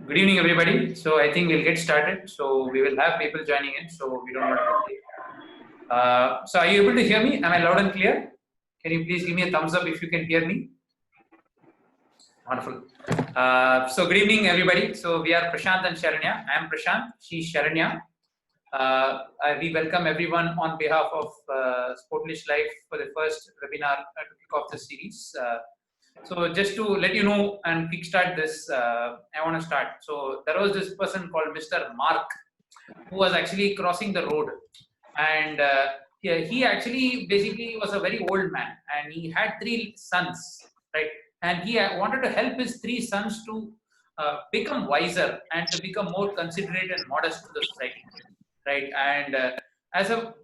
Good evening, everybody. So I think we'll get started. So we will have people joining in. So we don't want to be late. So are you able to hear me? Am I loud and clear? Can you please give me a thumbs up if you can hear me? Wonderful. So good evening, everybody. So we are Prashant and Sharanya. I am Prashant. She's Sharanya. We welcome everyone on behalf of Sportlish Life for the first webinar to kick off the series. So just to let you know and kickstart this, I want to start. So there was this person called Mr. Mark who was actually crossing the road, and he actually basically was a very old man, and he had 3 sons, right? And he wanted to help his 3 sons to become wiser and to become more considerate and modest to the society, right? And as a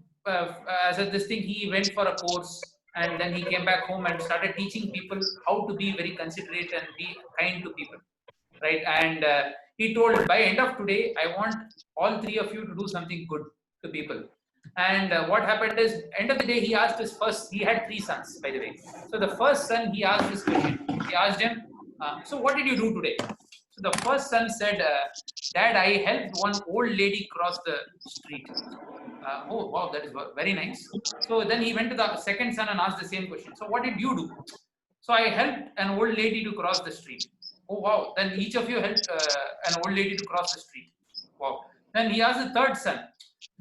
this thing, he went for a course, and then he came back home and started teaching people how to be very considerate and be kind to people, right? And he told, by end of today, I want all 3 of you to do something good to people. And what happened is, end of the day, he asked his first. He had 3 sons, by the way. So the first son, he asked this question. He asked him, "So what did you do today?" So the first son said, "Dad, I helped one old lady cross the street." Oh wow, that is very nice. So then he went to the second son and asked the same question. "So what did you do?" "So I helped an old lady to cross the street." "Oh wow, then each of you helped an old lady to cross the street." Wow. Then he asked the third son.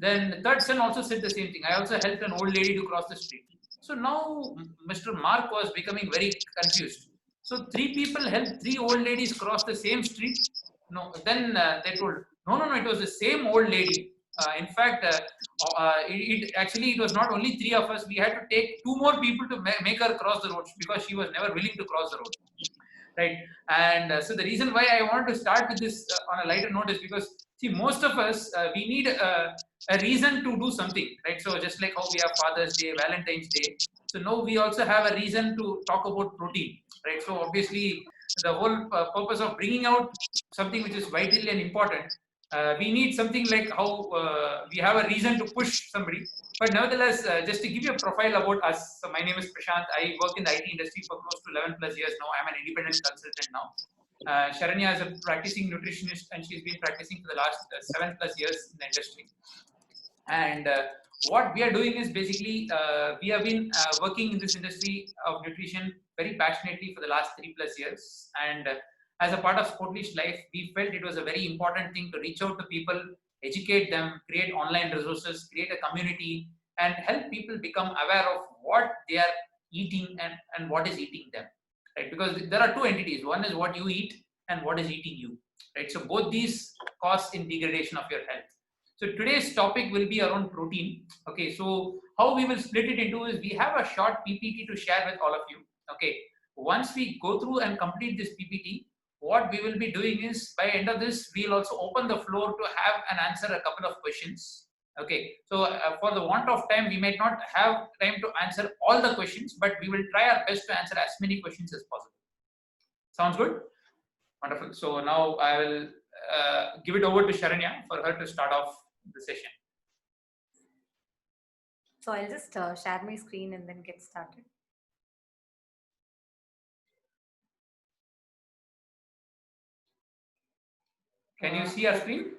Then the third son also said the same thing. "I also helped an old lady to cross the street." So now Mr. Mark was becoming very confused. So 3 people helped 3 old ladies cross the same street. No, then they told, no, it was the same old lady. In fact, it was not only 3 of us. We had to take 2 more people to make her cross the road, because she was never willing to cross the road, right? And so the reason why I want to start with this on a lighter note is because, see, most of us, we need a reason to do something, right? So just like how we have Father's Day, Valentine's Day, so now we also have a reason to talk about protein, right? So obviously the whole purpose of bringing out something which is vital and important, we need something like how we have a reason to push somebody. But nevertheless, just to give you a profile about us, so my name is Prashant. I work in the IT industry for close to 11 plus years now. I'm an independent consultant now. Sharanya is a practicing nutritionist, and she's been practicing for the last 7 plus years in the industry. And what we are doing is basically, we have been working in this industry of nutrition very passionately for the last 3 plus years. And as a part of Sportlish Life, we felt it was a very important thing to reach out to people, educate them, create online resources, create a community, and help people become aware of what they are eating and what is eating them, right? Because there are 2 entities. One is what you eat and what is eating you, right? So both these cause in degradation of your health. So today's topic will be around protein. Okay, so how we will split it into is, we have a short PPT to share with all of you. Okay, once we go through and complete this PPT, what we will be doing is, by end of this, we'll also open the floor to have and answer a couple of questions. Okay, so for the want of time, we might not have time to answer all the questions, but we will try our best to answer as many questions as possible. Sounds good? Wonderful. So now I will give it over to Sharanya for her to start off the session. So I'll just share my screen and then get started. Can you see our screen?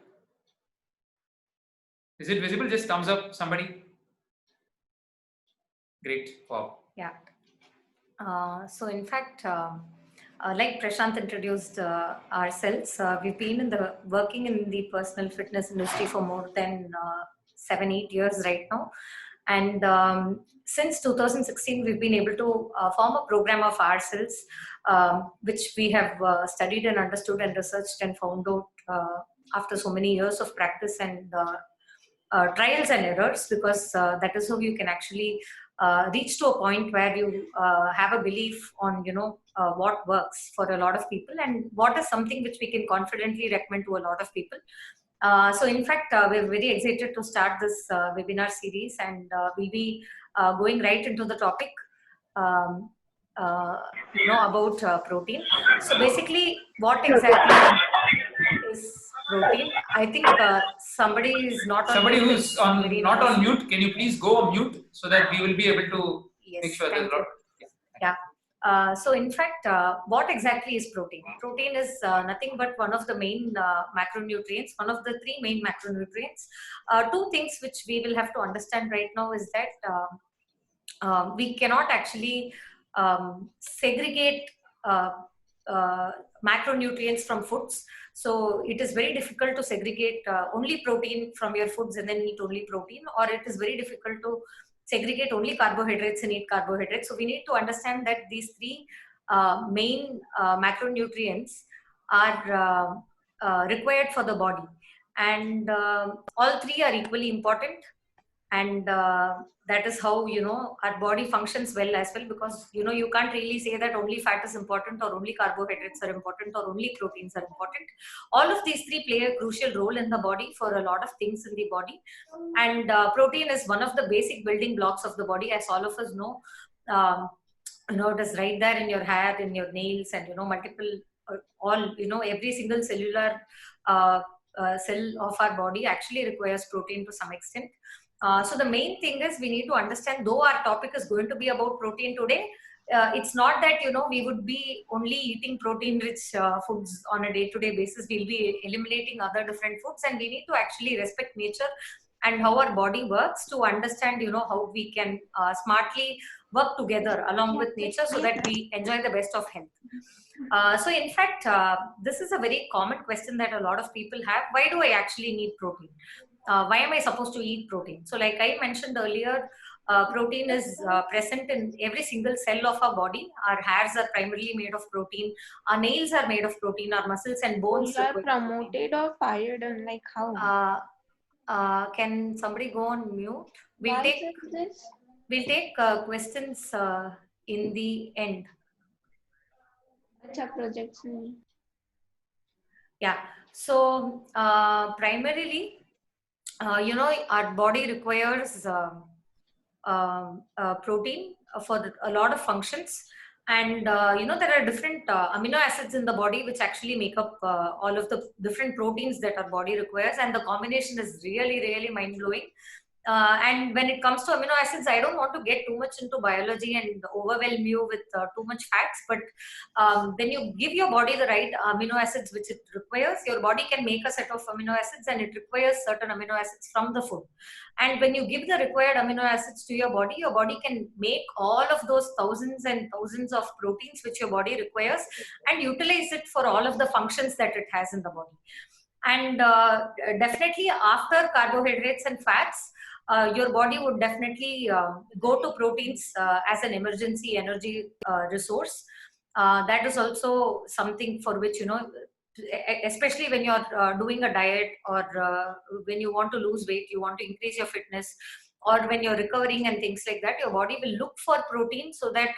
Is it visible? Just thumbs up, somebody. Great. Wow. Yeah. So in fact, like Prashant introduced ourselves, we've been working in the personal fitness industry for more than 7-8 years right now. And since 2016, we've been able to form a program of ourselves, which we have studied and understood and researched and found out after so many years of practice and trials and errors, because that is how you can actually reach to a point where you have a belief on, what works for a lot of people and what is something which we can confidently recommend to a lot of people. So in fact, we're very excited to start this webinar series, and we'll be going right into the topic, about protein. So basically, what exactly is protein? I think somebody is not on Somebody mute. who's not on mute, can you please go on mute so that we will be able to Yes, make sure there's thank you. not. Yeah. So in fact, what exactly is protein? Protein is nothing but one of the main macronutrients, one of the three main macronutrients. Two things which we will have to understand right now is that we cannot actually segregate uh, uh, macronutrients from foods. So it is very difficult to segregate only protein from your foods and then eat only protein, or it is very difficult to segregate only carbohydrates and eat carbohydrates. So we need to understand that these three main macronutrients are required for the body, and all three are equally important. And that is how our body functions well as well, because you can't really say that only fat is important or only carbohydrates are important or only proteins are important. All of these three play a crucial role in the body for a lot of things in the body. And protein is one of the basic building blocks of the body, as all of us know. um, it is right there in your hair, in your nails, and multiple all every single cellular uh, cell of our body actually requires protein to some extent. So the main thing is we need to understand, though our topic is going to be about protein today, it's not that we would be only eating protein rich foods on a day-to-day basis. We'll be eliminating other different foods, and we need to actually respect nature and how our body works to understand how we can smartly work together along with nature so that we enjoy the best of health. So in fact, this is a very common question that a lot of people have. Why do I actually need protein? Why am I supposed to eat protein? So like I mentioned earlier, protein is present in every single cell of our body. Our hairs are primarily made of protein. Our nails are made of protein. Our muscles and bones You are require promoted or fired, and like how? can somebody go on mute? Why is this? We'll take questions in the end. Acha projects में. Yeah. So primarily, our body requires protein for a lot of functions. And there are different amino acids in the body which actually make up all of the different proteins that our body requires, and the combination is really, really mind-blowing. And when it comes to amino acids, I don't want to get too much into biology and overwhelm you with too much facts, but when you give your body the right amino acids which it requires, your body can make a set of amino acids, and it requires certain amino acids from the food. And when you give the required amino acids to your body can make all of those thousands and thousands of proteins which your body requires and utilize it for all of the functions that it has in the body. And definitely after carbohydrates and fats, your body would definitely go to proteins as an emergency energy resource. That is also something for which, especially when you're doing a diet, or when you want to lose weight, you want to increase your fitness, or when you're recovering and things like that, your body will look for protein so that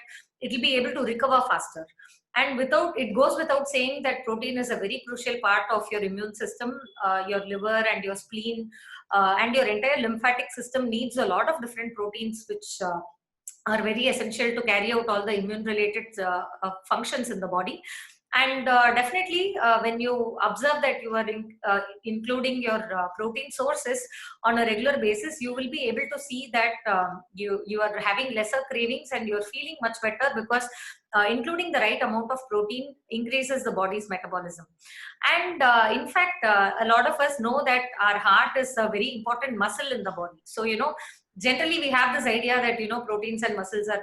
it will be able to recover faster. And it goes without saying that protein is a very crucial part of your immune system. Your liver and your spleen and your entire lymphatic system needs a lot of different proteins which are very essential to carry out all the immune related functions in the body. And definitely when you observe that you are including your protein sources on a regular basis, you will be able to see that you are having lesser cravings and you're feeling much better, because including the right amount of protein increases the body's metabolism. And in fact, a lot of us know that our heart is a very important muscle in the body. So, generally we have this idea that proteins and muscles are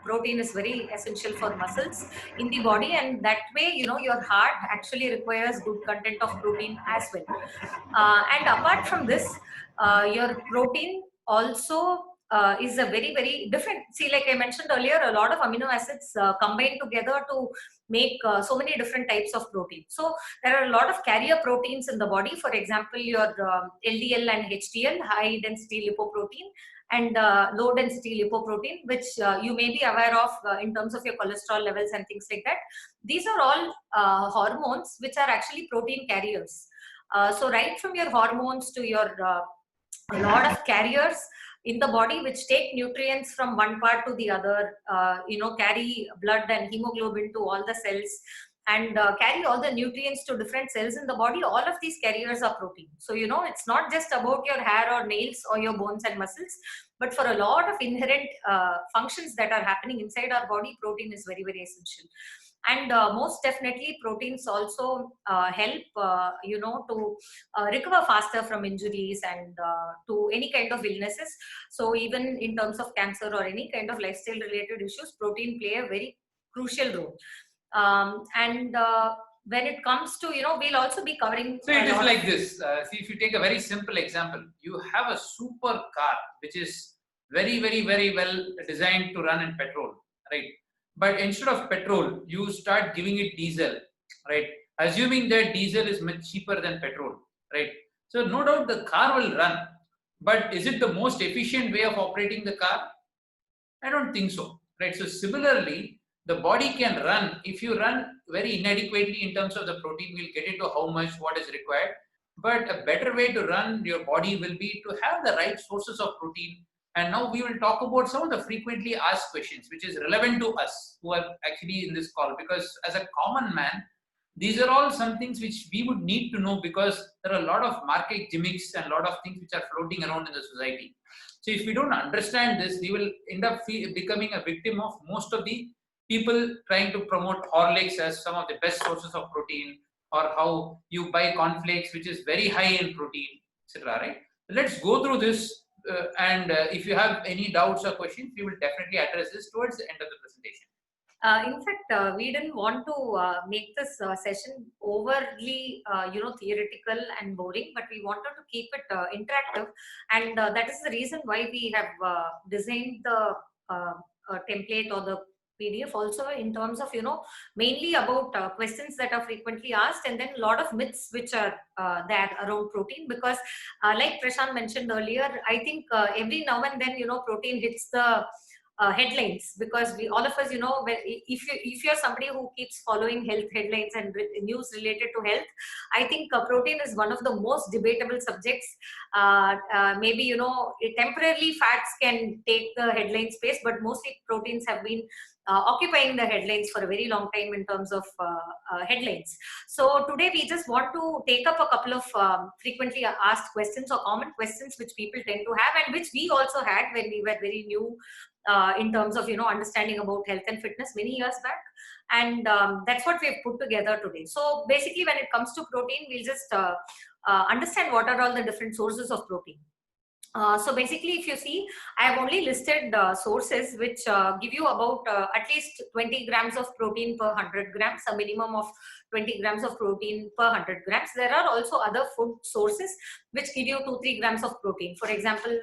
protein is very essential for muscles in the body, and that way your heart actually requires good content of protein as well. And apart from this, your protein also is a very, very different. See, like I mentioned earlier, a lot of amino acids combine together to make so many different types of protein. So there are a lot of carrier proteins in the body. For example, your LDL and HDL, high density lipoprotein, and low density lipoprotein, which you may be aware of in terms of your cholesterol levels and things like that. These are all hormones which are actually protein carriers. So right from your hormones to your a lot of carriers in the body which take nutrients from one part to the other, carry blood and hemoglobin to all the cells. and carry all the nutrients to different cells in the body. All of these carriers are protein. So, it's not just about your hair or nails or your bones and muscles, but for a lot of inherent functions that are happening inside our body, protein is very, very essential. And most definitely, proteins also help, to recover faster from injuries and to any kind of illnesses. So even in terms of cancer or any kind of lifestyle related issues, protein play a very crucial role. And when it comes to, we'll also be covering. So it is like this. See, if you take a very simple example, you have a super car which is very, very, very well designed to run in petrol, right? But instead of petrol, you start giving it diesel, right? Assuming that diesel is much cheaper than petrol, right? So no doubt the car will run, but is it the most efficient way of operating the car? I don't think so, right? So similarly, the body can run. If you run very inadequately in terms of the protein, we'll get into how much, what is required. But a better way to run your body will be to have the right sources of protein. And now we will talk about some of the frequently asked questions, which is relevant to us who are actually in this call. Because as a common man, these are all some things which we would need to know, because there are a lot of market gimmicks and a lot of things which are floating around in the society. So if we don't understand this, we will end up becoming a victim of most of the people trying to promote Horlicks as some of the best sources of protein, or how you buy cornflakes, which is very high in protein, etc. Right? Let's go through this, and if you have any doubts or questions, we will definitely address this towards the end of the presentation. In fact, we didn't want to make this session overly, theoretical and boring, but we wanted to keep it interactive, and that is the reason why we have designed the template or the PDF also in terms of, mainly about questions that are frequently asked, and then a lot of myths which are there around protein. Because like Prashant mentioned earlier, I think every now and then, protein hits the headlines, because we all of us, if you're somebody who keeps following health headlines and news related to health, I think protein is one of the most debatable subjects. Maybe temporarily fats can take the headline space, but mostly proteins have been occupying the headlines for a very long time in terms of headlines. So today we just want to take up a couple of frequently asked questions or common questions which people tend to have, and which we also had when we were very new in terms of understanding about health and fitness many years back. And that's what we've put together today. So basically, when it comes to protein, we'll just understand what are all the different sources of protein. So basically, if you see, I have only listed sources which give you about at least 20 grams of protein per 100 grams, a minimum of 20 grams of protein per 100 grams. There are also other food sources which give you 2-3 grams of protein. For example,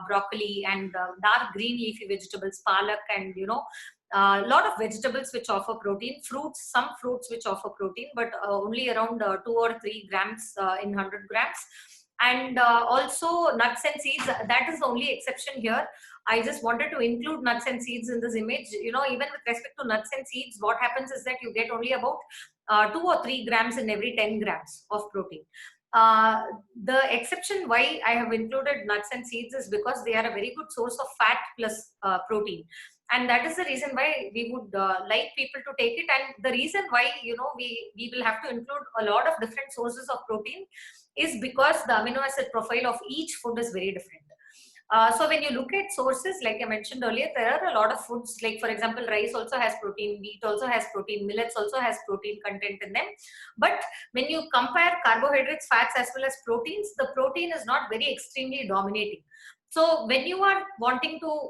broccoli and dark green leafy vegetables, palak, and a lot of vegetables which offer protein, fruits, some fruits which offer protein, but only around 2 or 3 grams in 100 grams. And also nuts and seeds, that is the only exception here. I just wanted to include nuts and seeds in this image. Even with respect to nuts and seeds, what happens is that you get only about 2 or 3 grams in every 10 grams of protein. The exception why I have included nuts and seeds is because they are a very good source of fat plus protein. And that is the reason why we would like people to take it. And the reason why, we will have to include a lot of different sources of protein is because the amino acid profile of each food is very different. So when you look at sources, like I mentioned earlier, there are a lot of foods, like for example, rice also has protein, wheat also has protein, millets also has protein content in them. But when you compare carbohydrates, fats, as well as proteins, the protein is not very extremely dominating. So when you are wanting to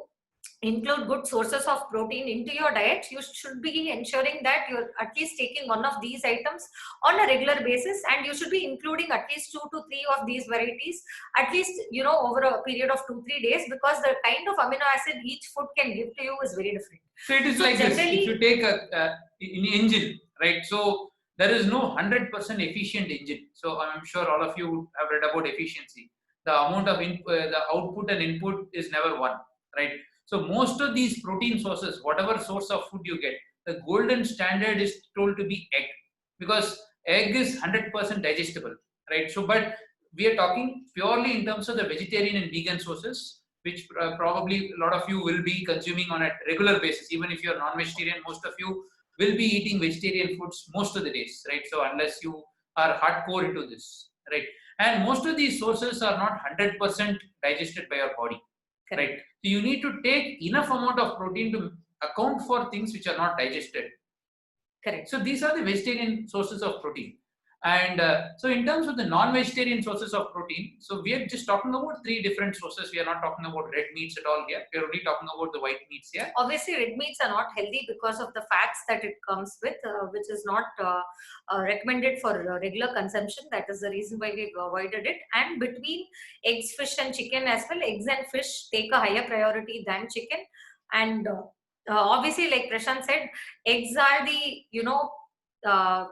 include good sources of protein into your diet, you should be ensuring that you're at least taking one of these items on a regular basis, and you should be including at least 2 to 3 of these varieties, at least over a period of 2-3 days, because the kind of amino acid each food can give to you is very different. So it is like this. If you take an engine, right? So there is no 100% efficient engine. So I'm sure all of you have read about efficiency. The amount of the output and input is never one, right? So most of these protein sources, whatever source of food you get, the golden standard is told to be egg, because egg is 100% digestible, right? So, but we are talking purely in terms of the vegetarian and vegan sources, which probably a lot of you will be consuming on a regular basis. Even if you're non-vegetarian, most of you will be eating vegetarian foods most of the days, right? So unless you are hardcore into this, right? And most of these sources are not 100% digested by your body, Correct. right? So you need to take enough amount of protein to account for things which are not digested. Correct. So these are the vegetarian sources of protein. And so in terms of the non-vegetarian sources of protein, so we are just talking about 3 different sources. We are not talking about red meats at all here. We are only talking about the white meats here. Obviously, red meats are not healthy because of the fats that it comes with, which is not recommended for regular consumption. That is the reason why we've avoided it. And between eggs, fish, and chicken as well, eggs and fish take a higher priority than chicken. And obviously, like Prashant said, eggs are the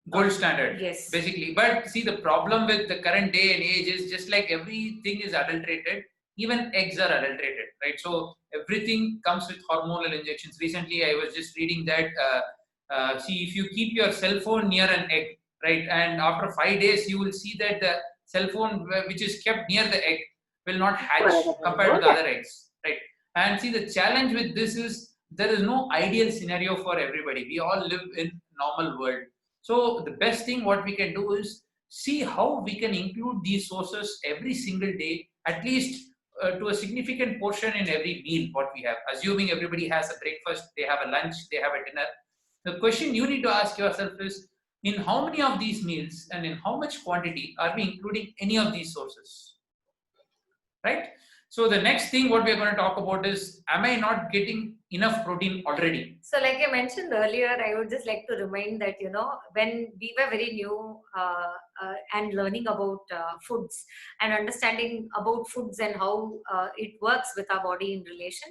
Gold standard, yes, basically. But see, the problem with the current day and age is just like everything is adulterated, even eggs are adulterated, right? So everything comes with hormonal injections. Recently, I was just reading that, see, if you keep your cell phone near an egg, right, and after 5 days, you will see that the cell phone which is kept near the egg will not hatch compared to the other eggs, right? And see, the challenge with this is there is no ideal scenario for everybody. We all live in normal world. So the best thing what we can do is see how we can include these sources every single day, at least to a significant portion in every meal what we have. Assuming everybody has a breakfast, they have a lunch, they have a dinner. The question you need to ask yourself is, in how many of these meals and in how much quantity are we including any of these sources, right? So the next thing what we're going to talk about is, am I not getting enough protein already? So like I mentioned earlier, I would just like to remind that, when we were very new and learning about foods and understanding about foods and how it works with our body in relation,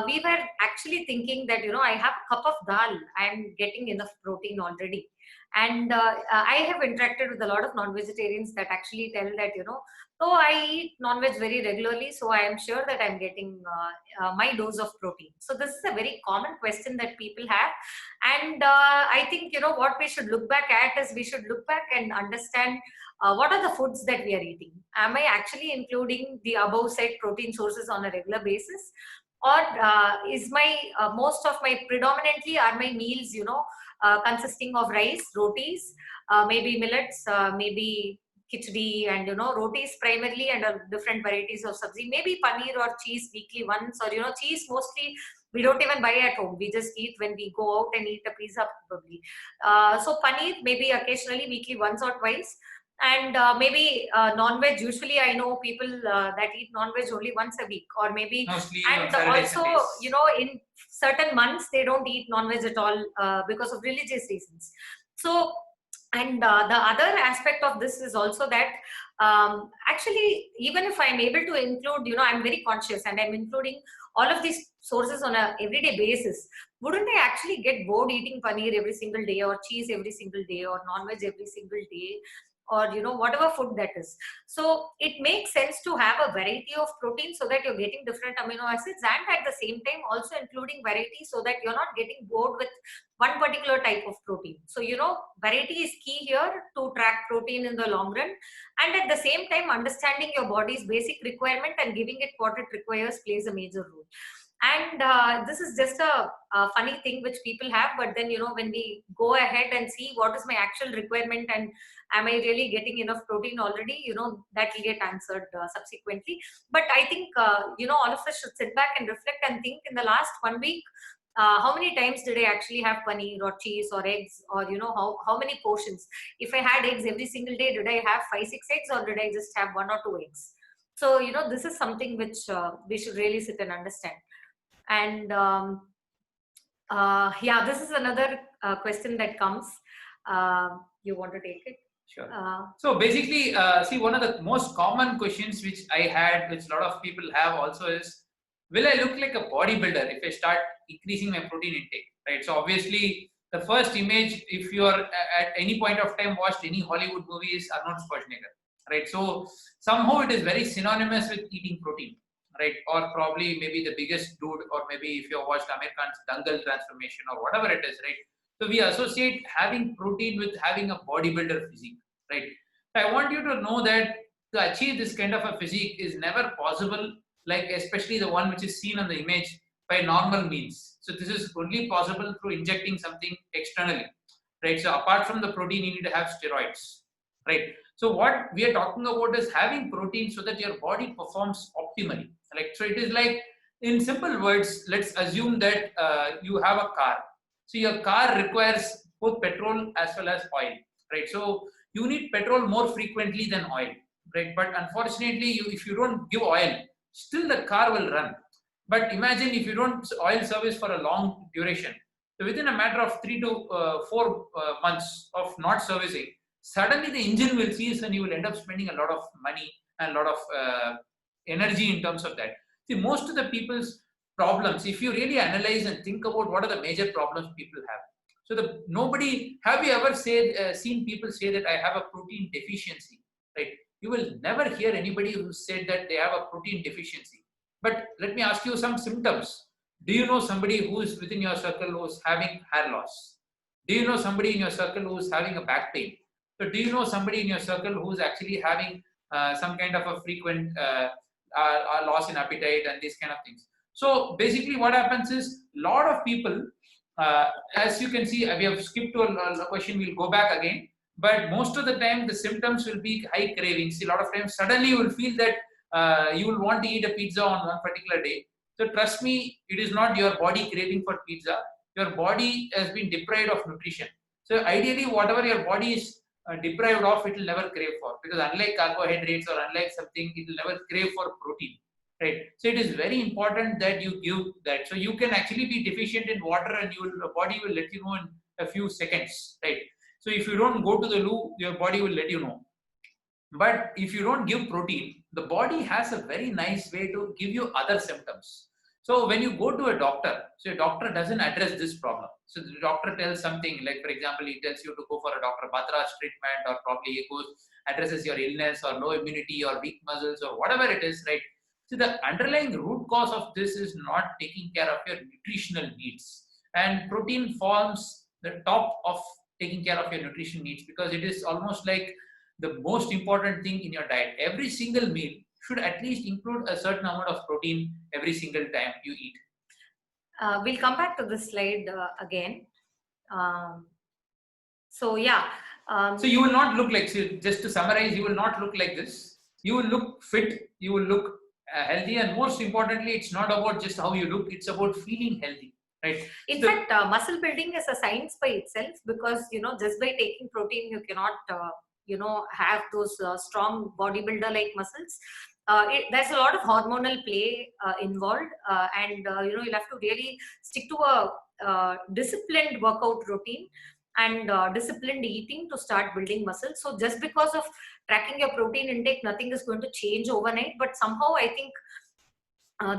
we were actually thinking that, I have a cup of dal, I'm getting enough protein already. And I have interacted with a lot of non-vegetarians that actually tell that, though I eat non-veg very regularly, so I am sure that I'm getting my dose of protein. So this is a very common question that people have. And I think, what we should look back at is we should look back and understand what are the foods that we are eating. Am I actually including the above said protein sources on a regular basis? Or is my most of my predominantly are my meals, consisting of rice, rotis, maybe millets, maybe khichdi, and rotis primarily, and different varieties of sabzi, maybe paneer or cheese weekly once, or cheese mostly we don't even buy at home, we just eat when we go out and eat a pizza probably. So paneer maybe occasionally, weekly once or twice. And maybe non-veg, usually I know people that eat non-veg only once a week, or maybe, Mostly and on Saturdays also, and Sundays. in certain months they don't eat non-veg at all because of religious reasons. So, and the other aspect of this is also that actually, even if I'm able to include, I'm very conscious and I'm including all of these sources on a everyday basis, wouldn't I actually get bored eating paneer every single day, or cheese every single day, or non-veg every single day, or whatever food that is? So it makes sense to have a variety of protein so that you're getting different amino acids, and at the same time also including variety so that you're not getting bored with one particular type of protein. So variety is key here to track protein in the long run, and at the same time understanding your body's basic requirement and giving it what it requires plays a major role. And this is just a funny thing which people have, but then when we go ahead and see what is my actual requirement and am I really getting enough protein already, that will get answered subsequently. But I think all of us should sit back and reflect and think, in the last 1 week, how many times did I actually have paneer or cheese or eggs, or how many portions? If I had eggs every single day, did I have 5-6 eggs, or did I just have 1 or 2 eggs? So this is something which we should really sit and understand. And yeah, this is another question that comes. You want to take it? Sure. So basically, see, one of the most common questions which I had, which a lot of people have also, is, will I look like a bodybuilder if I start increasing my protein intake, right? So obviously, the first image, if you are at any point of time watched any Hollywood movie, is Arnold Schwarzenegger, right? So somehow it is very synonymous with eating protein, right? Or probably maybe the biggest dude, or maybe if you have watched Amir Khan's Dangal transformation or whatever it is, right? So we associate having protein with having a bodybuilder physique, right? I want you to know that to achieve this kind of a physique is never possible, like especially the one which is seen on the image, by normal means. So this is only possible through injecting something externally, right? So apart from the protein, you need to have steroids, right? So what we are talking about is having protein so that your body performs optimally. Like, so it is like, in simple words, let's assume that you have a car. So your car requires both petrol as well as oil, right? So you need petrol more frequently than oil, right? But unfortunately, if you don't give oil, still the car will run. But imagine if you don't oil service for a long duration. So within a matter of 3 to 4 months of not servicing, suddenly the engine will cease and you will end up spending a lot of money and a lot of energy in terms of that. See, most of the people's problems, if you really analyze and think about what are the major problems people have. So have you ever seen people say that I have a protein deficiency, right? You will never hear anybody who said that they have a protein deficiency. But let me ask you some symptoms. Do you know somebody who is within your circle who is having hair loss? Do you know somebody in your circle who is having a back pain? So do you know somebody in your circle who is actually having some kind of a frequent loss in appetite and these kind of things? So basically what happens is, a lot of people, as you can see, we have skipped to a question, we'll go back again. But most of the time, the symptoms will be high cravings. A lot of times, suddenly you will feel that you will want to eat a pizza on one particular day. So trust me, it is not your body craving for pizza. Your body has been deprived of nutrition. So ideally, whatever your body is deprived of, it will never crave for. Because unlike carbohydrates or unlike something, it will never crave for protein. Right. So it is very important that you give that. So you can actually be deficient in water and your body will let you know in a few seconds. Right. So if you don't go to the loo, your body will let you know. But if you don't give protein, the body has a very nice way to give you other symptoms. So when you go to a doctor, so a doctor doesn't address this problem. So the doctor tells something like, for example, he tells you to go for a Dr. Batra's treatment, or probably he addresses your illness or low immunity or weak muscles or whatever it is, right? So the underlying root cause of this is not taking care of your nutritional needs. And protein forms the top of taking care of your nutrition needs, because it is almost like the most important thing in your diet. Every single meal should at least include a certain amount of protein every single time you eat. We'll come back to this slide again. So yeah. So you will not look like, so just to summarize, you will not look like this. You will look fit, you will look healthy, and most importantly, it's not about just how you look, it's about feeling healthy, right? In fact, muscle building is a science by itself, because just by taking protein you cannot have those strong bodybuilder like muscles. There's a lot of hormonal play involved, and you'll have to really stick to a disciplined workout routine and disciplined eating to start building muscles. So just because of tracking your protein intake, nothing is going to change overnight. But somehow I think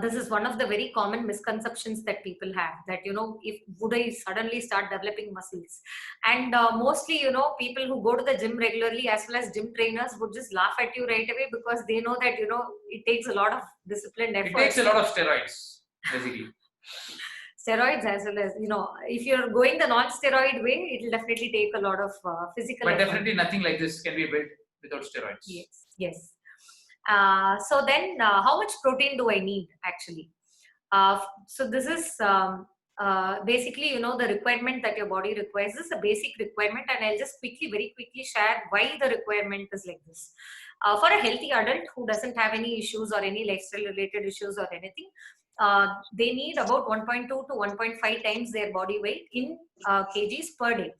this is one of the very common misconceptions that people have, that if would I suddenly start developing muscles, and mostly people who go to the gym regularly as well as gym trainers would just laugh at you right away, because they know that it takes a lot of disciplined effort. It takes a lot of steroids, basically. Steroids, as well as if you're going the non-steroid way, it will definitely take a lot of physical but effort. definitely nothing like this can be built without steroids. Yes. So then how much protein do I need actually? So this is basically the requirement that your body requires. This is a basic requirement, and I'll just very quickly share why the requirement is like this. For a healthy adult who doesn't have any issues or any lifestyle related issues or anything, they need about 1.2 to 1.5 times their body weight in kgs per day.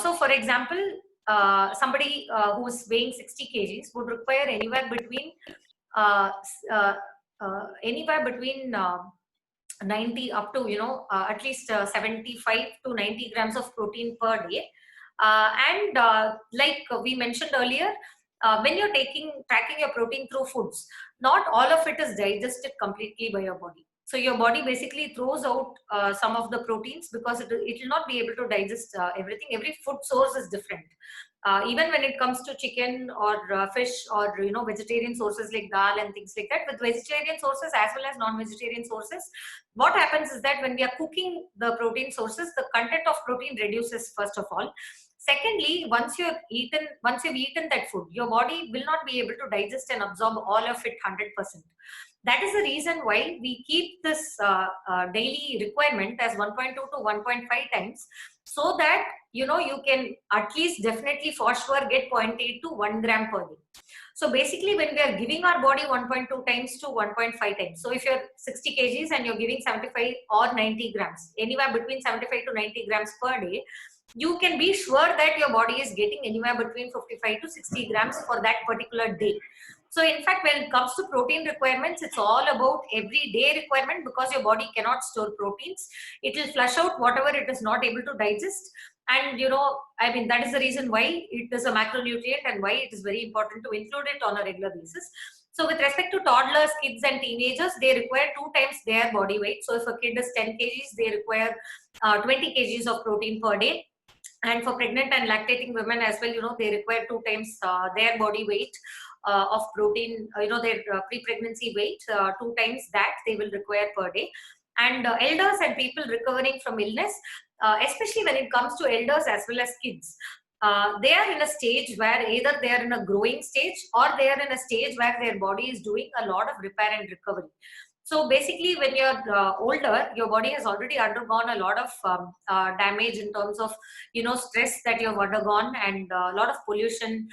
So for example, somebody who's weighing 60 kgs would require anywhere between 90 up to at least 75 to 90 grams of protein per day. And like we mentioned earlier, when you're tracking your protein through foods, not all of it is digested completely by your body. So your body basically throws out some of the proteins, because it will not be able to digest everything. Every food source is different. Even when it comes to chicken or fish or vegetarian sources like dal and things like that, with vegetarian sources as well as non-vegetarian sources, what happens is that when we are cooking the protein sources, the content of protein reduces, first of all. Secondly, once you've eaten that food, your body will not be able to digest and absorb all of it 100%. That is the reason why we keep this daily requirement as 1.2 to 1.5 times, so that you can at least definitely for sure get 0.8 to 1 gram per day. So basically, when we are giving our body 1.2 times to 1.5 times, so if you're 60 kgs and you're giving 75 or 90 grams, anywhere between 75 to 90 grams per day, you can be sure that your body is getting anywhere between 55 to 60 grams for that particular day. So in fact, when it comes to protein requirements, it's all about everyday requirement, because your body cannot store proteins. It will flush out whatever it is not able to digest. And that is the reason why it is a macronutrient and why it is very important to include it on a regular basis. So with respect to toddlers, kids and teenagers, they require 2 times their body weight. So if a kid is 10 kgs, they require 20 kgs of protein per day. And for pregnant and lactating women as well, they require 2 times their body weight of protein, their pre-pregnancy weight, 2 times that they will require per day. And elders and people recovering from illness, especially when it comes to elders as well as kids, they are in a stage where either they are in a growing stage or they are in a stage where their body is doing a lot of repair and recovery. So basically, when you're older, your body has already undergone a lot of damage in terms of, stress that you have undergone, and a lot of pollution,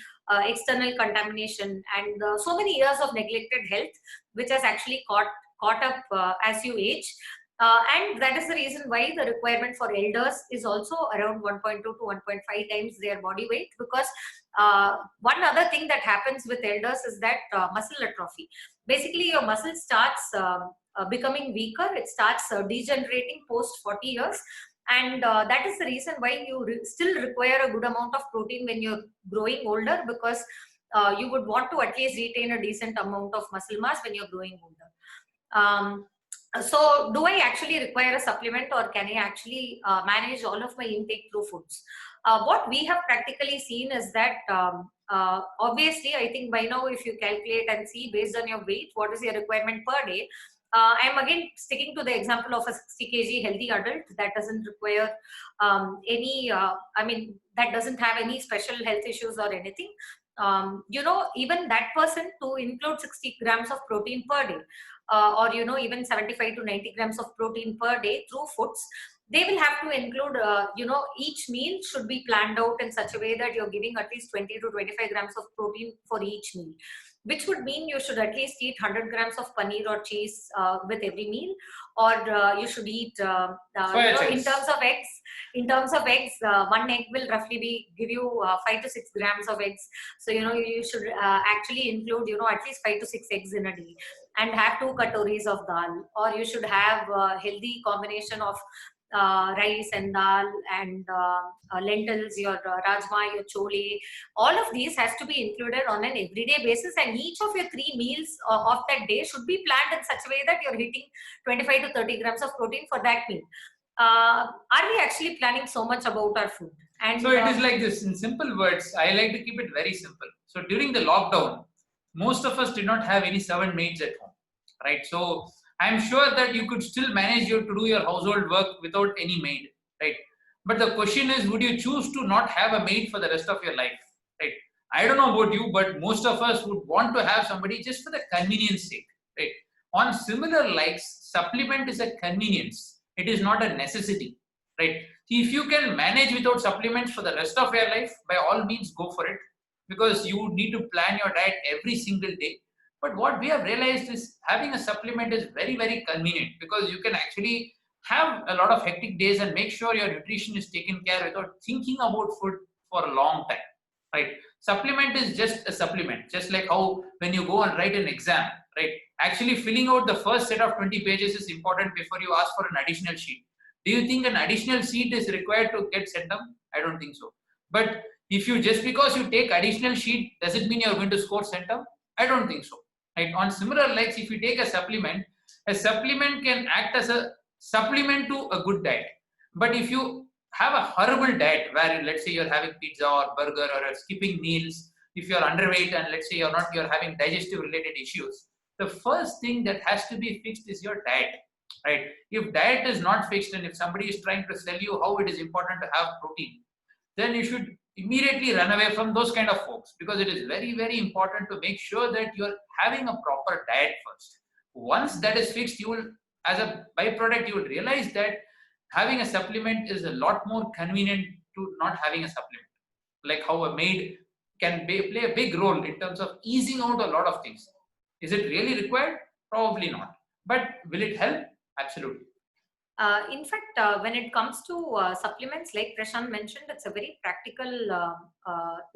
external contamination, and so many years of neglected health, which has actually caught up as you age. And that is the reason why the requirement for elders is also around 1.2 to 1.5 times their body weight, because one other thing that happens with elders is that muscle atrophy. Basically, your muscle starts becoming weaker. It starts degenerating post 40 years. And that is the reason why you still require a good amount of protein when you're growing older, because you would want to at least retain a decent amount of muscle mass when you're growing older. So do I actually require a supplement, or can I actually manage all of my intake through foods? What we have practically seen is that obviously, I think by now, if you calculate and see based on your weight, what is your requirement per day, I'm again sticking to the example of a 60 kg healthy adult that doesn't require that doesn't have any special health issues or anything. Even that person to include 60 grams of protein per day, or even 75 to 90 grams of protein per day through foods, they will have to include, each meal should be planned out in such a way that you're giving at least 20 to 25 grams of protein for each meal, which would mean you should at least eat 100 grams of paneer or cheese with every meal, or you should eat, in terms of eggs, one egg will roughly give you 5 to 6 grams of eggs. So, you should actually include, at least 5 to 6 eggs in a day, and have 2 katoris of dal, or you should have a healthy combination of rice and dal and lentils, your rajma, your chole. All of these has to be included on an everyday basis, and each of your 3 meals of that day should be planned in such a way that you're hitting 25 to 30 grams of protein for that meal. Are we actually planning so much about our food? And so it is like this. In simple words, I like to keep it very simple. So during the lockdown, most of us did not have any servant maids at home, right? So I'm sure that you could still manage to do your household work without any maid, right? But the question is, would you choose to not have a maid for the rest of your life, right? I don't know about you, but most of us would want to have somebody just for the convenience sake, right? On similar likes, supplement is a convenience. It is not a necessity, right? If you can manage without supplements for the rest of your life, by all means go for it, because you need to plan your diet every single day. But what we have realized is having a supplement is very, very convenient, because you can actually have a lot of hectic days and make sure your nutrition is taken care of without thinking about food for a long time, right? Supplement is just a supplement, just like how when you go and write an exam, right? Actually filling out the first set of 20 pages is important before you ask for an additional sheet. Do you think an additional sheet is required to get sent down? I don't think so. But if you just because you take additional sheet, does it mean you're going to score sent down? I don't think so. Right? On similar lines, if you take a supplement can act as a supplement to a good diet. But if you have a horrible diet where, let's say, you're having pizza or burger or you're skipping meals, if you're underweight and let's say you're having digestive related issues, the first thing that has to be fixed is your diet, right? If diet is not fixed, and if somebody is trying to sell you how it is important to have protein, then you should immediately run away from those kind of folks, because it is very, very important to make sure that you're having a proper diet first. once that is fixed, you will, as a byproduct, you will realize that having a supplement is a lot more convenient to not having a supplement. Like how a maid can play a big role in terms of easing out a lot of things. Is it really required? Probably not. But will it help? Absolutely. In fact, when it comes to supplements, like Prashant mentioned, it's a very practical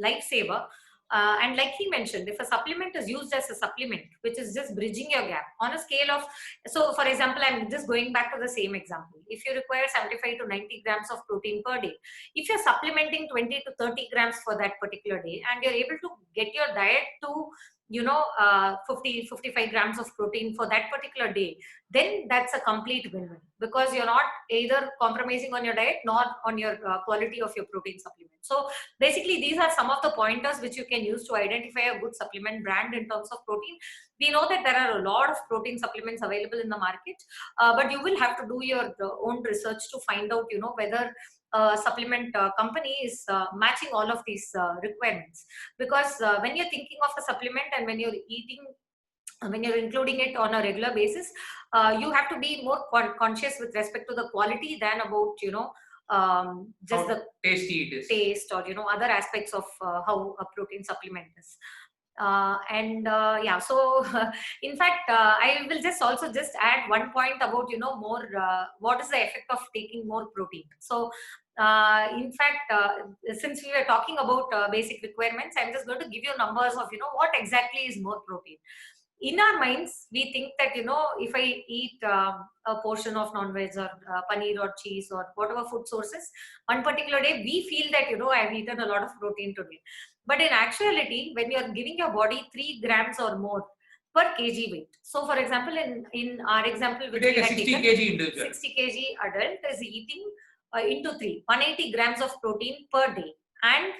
lifesaver. And like he mentioned, if a supplement is used as a supplement, which is just bridging your gap on a scale of, so for example, I'm just going back to the same example. If you require 75 to 90 grams of protein per day, if you're supplementing 20 to 30 grams for that particular day, and you're able to get your diet to 50-55 grams of protein for that particular day, then that's a complete win-win, because you're not either compromising on your diet nor on your quality of your protein supplement. So basically, these are some of the pointers which you can use to identify a good supplement brand in terms of protein. We know that there are a lot of protein supplements available in the market, but you will have to do your own research to find out whether supplement company is matching all of these requirements. Because when you're thinking of a supplement and when you're including it on a regular basis, you have to be more conscious with respect to the quality than about just how the tasty it is. taste or other aspects of how a protein supplement is. So in fact, I will just also just add one point about more what is the effect of taking more protein. So in fact, since we were talking about basic requirements, I'm just going to give you numbers of what exactly is more protein. In our minds, we think that if I eat a portion of non-veg or paneer or cheese or whatever food sources one particular day, we feel that I've eaten a lot of protein today. But in actuality, when you're giving your body 3 grams or more per kg weight, so for example, in our example, We which take we a had 60 taken, kg individual. 60 kg adult is eating into 180 grams of protein per day, and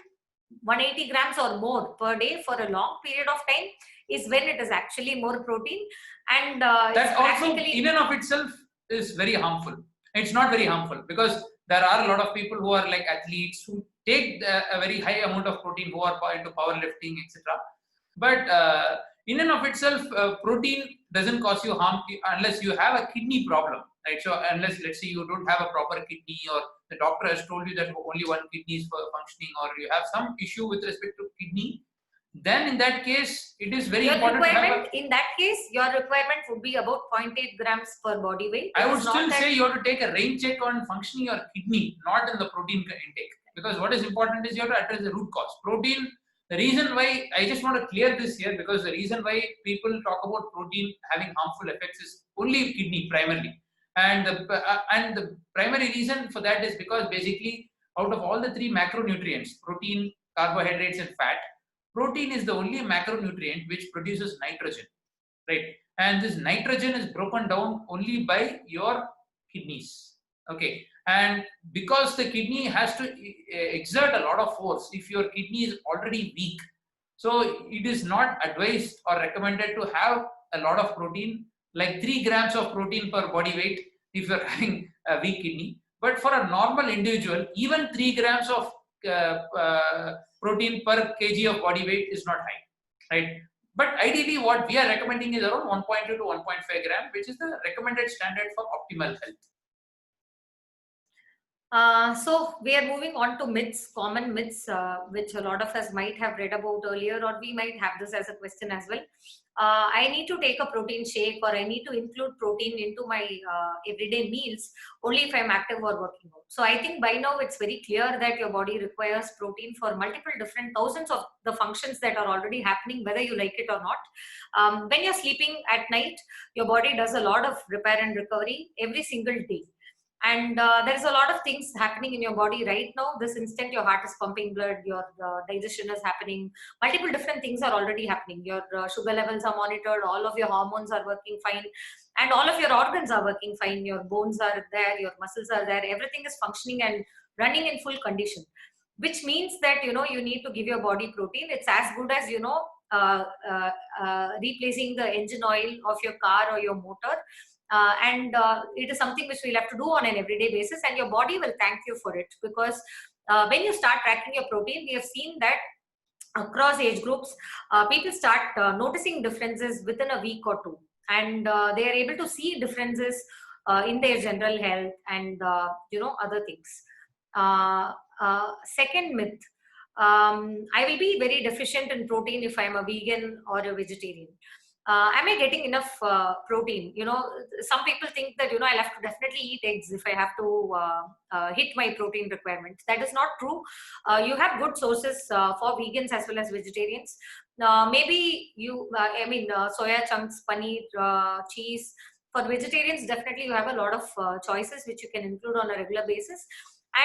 180 grams or more per day for a long period of time is when it is actually more protein. And That also in and of itself is very harmful. It's not very harmful because there are a lot of people who are like athletes who take a very high amount of protein, who are into powerlifting, etc. But in and of itself, protein doesn't cause you harm unless you have a kidney problem, right? So unless, let's say, you don't have a proper kidney, or the doctor has told you that only one kidney is functioning, or you have some issue with respect to kidney, then in that case, it is very important to have in that case, your requirement would be about 0.8 grams per body weight. I would still say you have to take a rain check on functioning your kidney, not in the protein intake. Because what is important is you have to address the root cause. Protein, the reason why, I just want to clear this here, because the reason why people talk about protein having harmful effects is only kidney primarily. And the primary reason for that is because basically out of all the 3 macronutrients, protein, carbohydrates and fat, protein is the only macronutrient which produces nitrogen, right? And this nitrogen is broken down only by your kidneys, okay? And because the kidney has to exert a lot of force if your kidney is already weak, so it is not advised or recommended to have a lot of protein, like 3 grams of protein per body weight if you're having a weak kidney. But for a normal individual, even 3 grams of protein per kg of body weight is not high, right? But ideally, what we are recommending is around 1.2 to 1.5 gram, which is the recommended standard for optimal health. So we are moving on to myths, common myths, which a lot of us might have read about earlier, or we might have this as a question as well. I need to take a protein shake, or I need to include protein into my everyday meals only if I'm active or working out. So I think by now it's very clear that your body requires protein for multiple different thousands of the functions that are already happening, whether you like it or not. When you're sleeping at night, your body does a lot of repair and recovery every single day. And there's a lot of things happening in your body right now. This instant, your heart is pumping blood, your digestion is happening, multiple different things are already happening. Your sugar levels are monitored, all of your hormones are working fine, and all of your organs are working fine. Your bones are there, your muscles are there, everything is functioning and running in full condition, which means that you need to give your body protein. It's as good as replacing the engine oil of your car or your motor. It is something which we'll have to do on an everyday basis, and your body will thank you for it, because when you start tracking your protein, we have seen that across age groups, people start noticing differences within a week or 2. and they are able to see differences in their general health and other things. Second myth, I will be very deficient in protein if I'm a vegan or a vegetarian. Am I getting enough protein? Some people think that, I'll have to definitely eat eggs if I have to hit my protein requirements. That is not true. You have good sources for vegans as well as vegetarians. Maybe soya chunks, paneer, cheese. For vegetarians, definitely you have a lot of choices which you can include on a regular basis.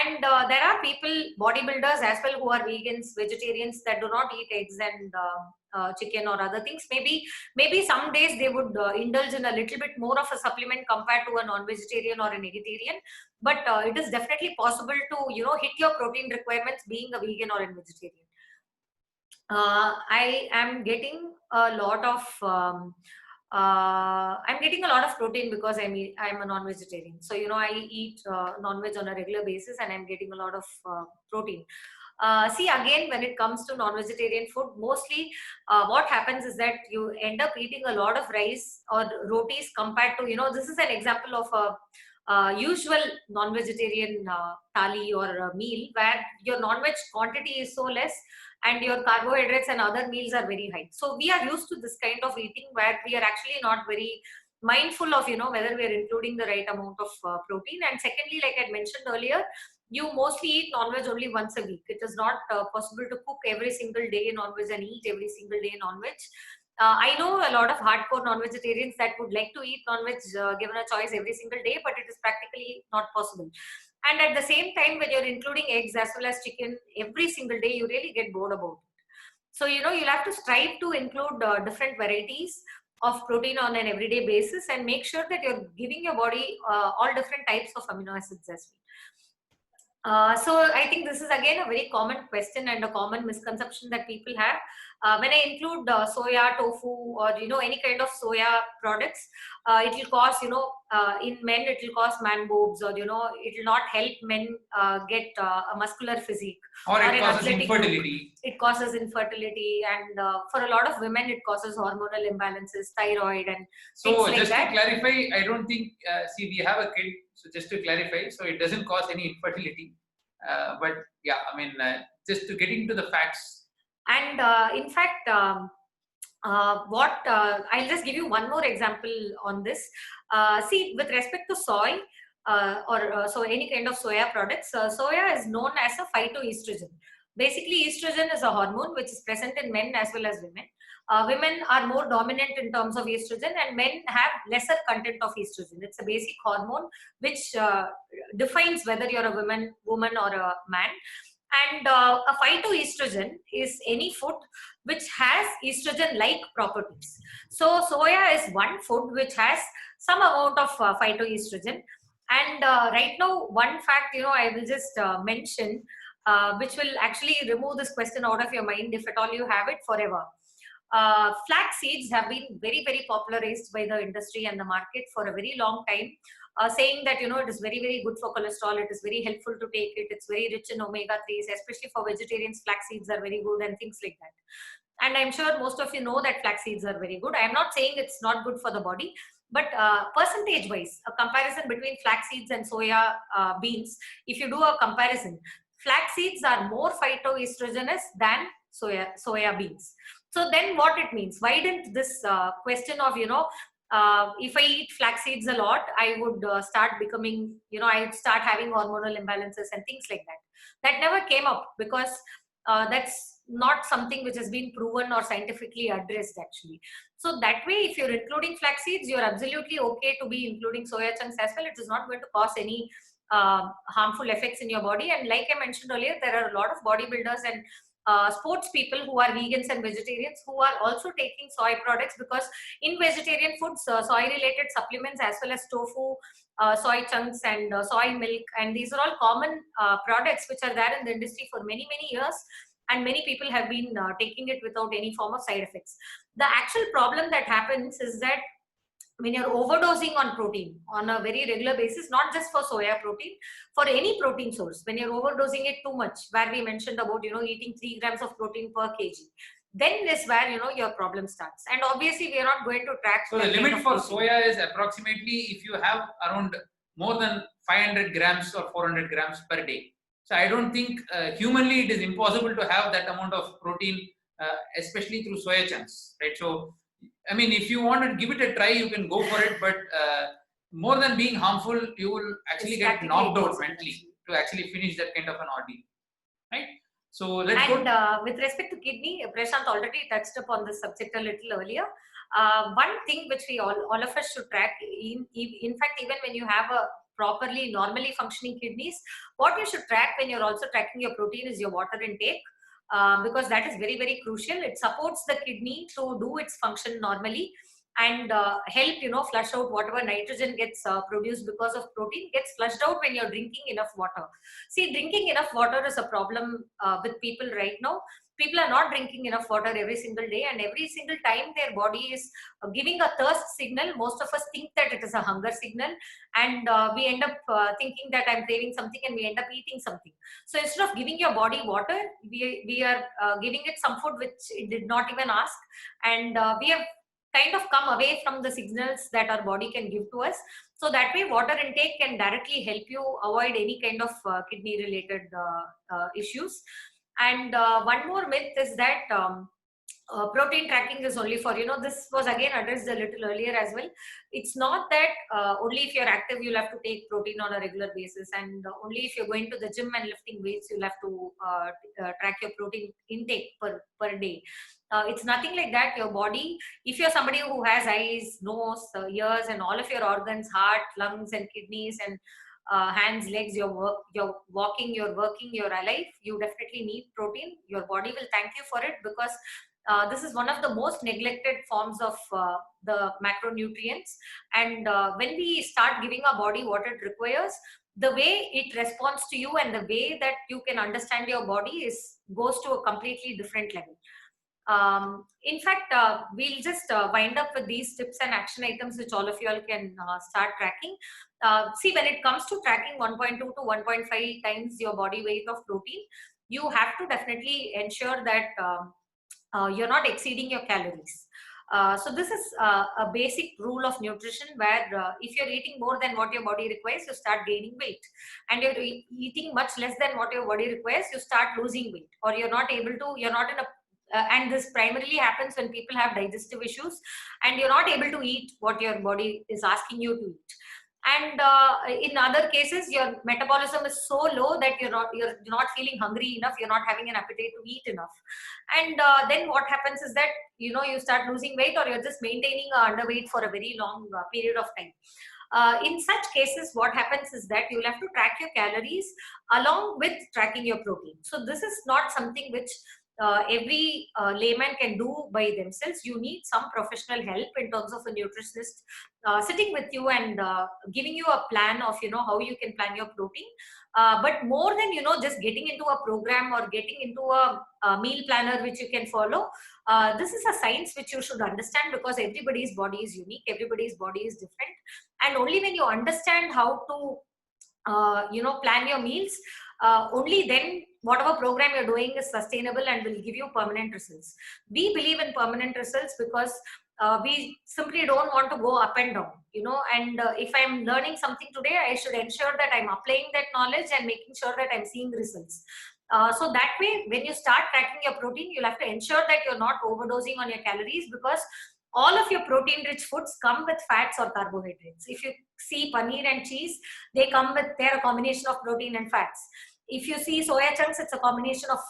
And there are people, bodybuilders as well, who are vegans, vegetarians, that do not eat eggs and chicken or other things. Maybe some days they would indulge in a little bit more of a supplement compared to a non-vegetarian or a vegetarian. But it is definitely possible to, hit your protein requirements being a vegan or a vegetarian. I am getting a lot of I'm getting a lot of protein because I'm a non-vegetarian. So, I eat non-veg on a regular basis, and I'm getting a lot of protein. See, again, when it comes to non-vegetarian food, mostly what happens is that you end up eating a lot of rice or rotis compared to, this is an example of a usual non-vegetarian thali or meal, where your non-veg quantity is so less and your carbohydrates and other meals are very high. So we are used to this kind of eating where we are actually not very mindful of, whether we are including the right amount of protein. And secondly, like I mentioned earlier, you mostly eat non-veg only once a week. It is not possible to cook every single day non-veg and eat every single day non-veg. I know a lot of hardcore non-vegetarians that would like to eat non-veg given a choice every single day, but it is practically not possible. And at the same time, when you're including eggs as well as chicken every single day, you really get bored about it. So, you'll have to strive to include different varieties of protein on an everyday basis, and make sure that you're giving your body all different types of amino acids as well. So I think this is again a very common question and a common misconception that people have. When I include soya, tofu, or any kind of soya products, it will cause in men it will cause man boobs, or it will not help men get a muscular physique, or it causes athletic infertility. It causes infertility, and for a lot of women it causes hormonal imbalances, thyroid, and So things like just that. to clarify, I don't think, see, we have a kid, so just to clarify, so it doesn't cause any infertility. But yeah, I mean, just to get into the facts. And in fact, I'll just give you one more example on this. See, with respect to soy so any kind of soya products, soya is known as a phytoestrogen. Basically, estrogen is a hormone which is present in men as well as women. Women are more dominant in terms of estrogen, and men have lesser content of estrogen. It's a basic hormone which defines whether you're a woman or a man. And a phytoestrogen is any food which has estrogen-like properties. So soya is one food which has some amount of phytoestrogen. And right now, one fact, I will just mention, which will actually remove this question out of your mind if at all you have it forever. Flax seeds have been very, very popularized by the industry and the market for a very long time, saying that, it is very, very good for cholesterol. It is very helpful to take it. It's very rich in omega-3s, especially for vegetarians. Flax seeds are very good and things like that. And I'm sure most of you know that flax seeds are very good. I'm not saying it's not good for the body, but percentage-wise, a comparison between flax seeds and soya beans, if you do a comparison, flax seeds are more phytoestrogenous than soya beans. So then what it means? Why didn't this question of, if I eat flax seeds a lot, I would start becoming, I would start having hormonal imbalances and things like that. That never came up because that's not something which has been proven or scientifically addressed actually. So that way, if you're including flax seeds, you're absolutely okay to be including soya chunks as well. It is not going to cause any harmful effects in your body. And like I mentioned earlier, there are a lot of bodybuilders and sports people who are vegans and vegetarians who are also taking soy products, because in vegetarian foods, soy related supplements as well as tofu, soy chunks, and soy milk, and these are all common products which are there in the industry for many, many years, and many people have been taking it without any form of side effects. The actual problem that happens is that when you're overdosing on protein on a very regular basis, not just for soya protein, for any protein source, when you're overdosing it too much, where we mentioned about, eating 3 grams of protein per kg. then is where your problem starts. And obviously we are not going to track. So the that kind limit of for protein. soya is approximately if you have around more than 500 grams or 400 grams per day. So I don't think humanly it is impossible to have that amount of protein, especially through soya chunks, right? So I mean, if you want to give it a try, you can go for it, but more than being harmful, you will actually It's get practically knocked out impossible, mentally actually. to actually finish that kind of an ordeal, right? So let's And go. with respect to kidney, Prashant already touched upon this subject a little earlier. One thing which we all of us should track, in fact, even when you have a properly, normally functioning kidneys, what you should track when you're also tracking your protein is your water intake. Because that is very, very crucial. It supports the kidney to do its function normally and help flush out whatever nitrogen gets produced because of protein gets flushed out when you're drinking enough water. See, drinking enough water is a problem with people right now. People are not drinking enough water every single day, and every single time their body is giving a thirst signal. Most of us think that it is a hunger signal, and we end up thinking that I'm craving something, and we end up eating something. So instead of giving your body water, we are giving it some food which it did not even ask, and we have kind of come away from the signals that our body can give to us. So that way, water intake can directly help you avoid any kind of kidney related issues. And one more myth is that protein tracking is only for, this was again addressed a little earlier as well. It's not that only if you're active, you'll have to take protein on a regular basis, and only if you're going to the gym and lifting weights, you'll have to track your protein intake per day. It's nothing like that. Your body, if you're somebody who has eyes, nose, ears, and all of your organs, heart, lungs, and kidneys, and hands, legs, you're walking, you're working, you're alive, you definitely need protein. Your body will thank you for it, because this is one of the most neglected forms of the macronutrients. And when we start giving our body what it requires, the way it responds to you and the way that you can understand your body goes to a completely different level. In fact, we'll just wind up with these tips and action items which all of you all can start tracking. See, when it comes to tracking 1.2 to 1.5 times your body weight of protein, you have to definitely ensure that you're not exceeding your calories. So this is a basic rule of nutrition, where if you're eating more than what your body requires, you start gaining weight, and you're eating much less than what your body requires, you start losing weight, or you're not in a and this primarily happens when people have digestive issues and you're not able to eat what your body is asking you to eat. And in other cases, your metabolism is so low that you're not feeling hungry enough, you're not having an appetite to eat enough. And then what happens is that you start losing weight, or you're just maintaining underweight for a very long period of time. In such cases, what happens is that you'll have to track your calories along with tracking your protein. So this is not something which every layman can do by themselves. You need some professional help in terms of a nutritionist sitting with you and giving you a plan of how you can plan your protein. But more than just getting into a program or getting into a meal planner which you can follow, this is a science which you should understand, because everybody's body is unique, everybody's body is different, and only when you understand how to plan your meals, only then whatever program you're doing is sustainable and will give you permanent results. We believe in permanent results because we simply don't want to go up and down, and if I'm learning something today, I should ensure that I'm applying that knowledge and making sure that I'm seeing results. So that way, when you start tracking your protein, you'll have to ensure that you're not overdosing on your calories, because all of your protein rich foods come with fats or carbohydrates. If you see paneer and cheese, they're a combination of protein and fats. If you see soya chunks, it's a combination of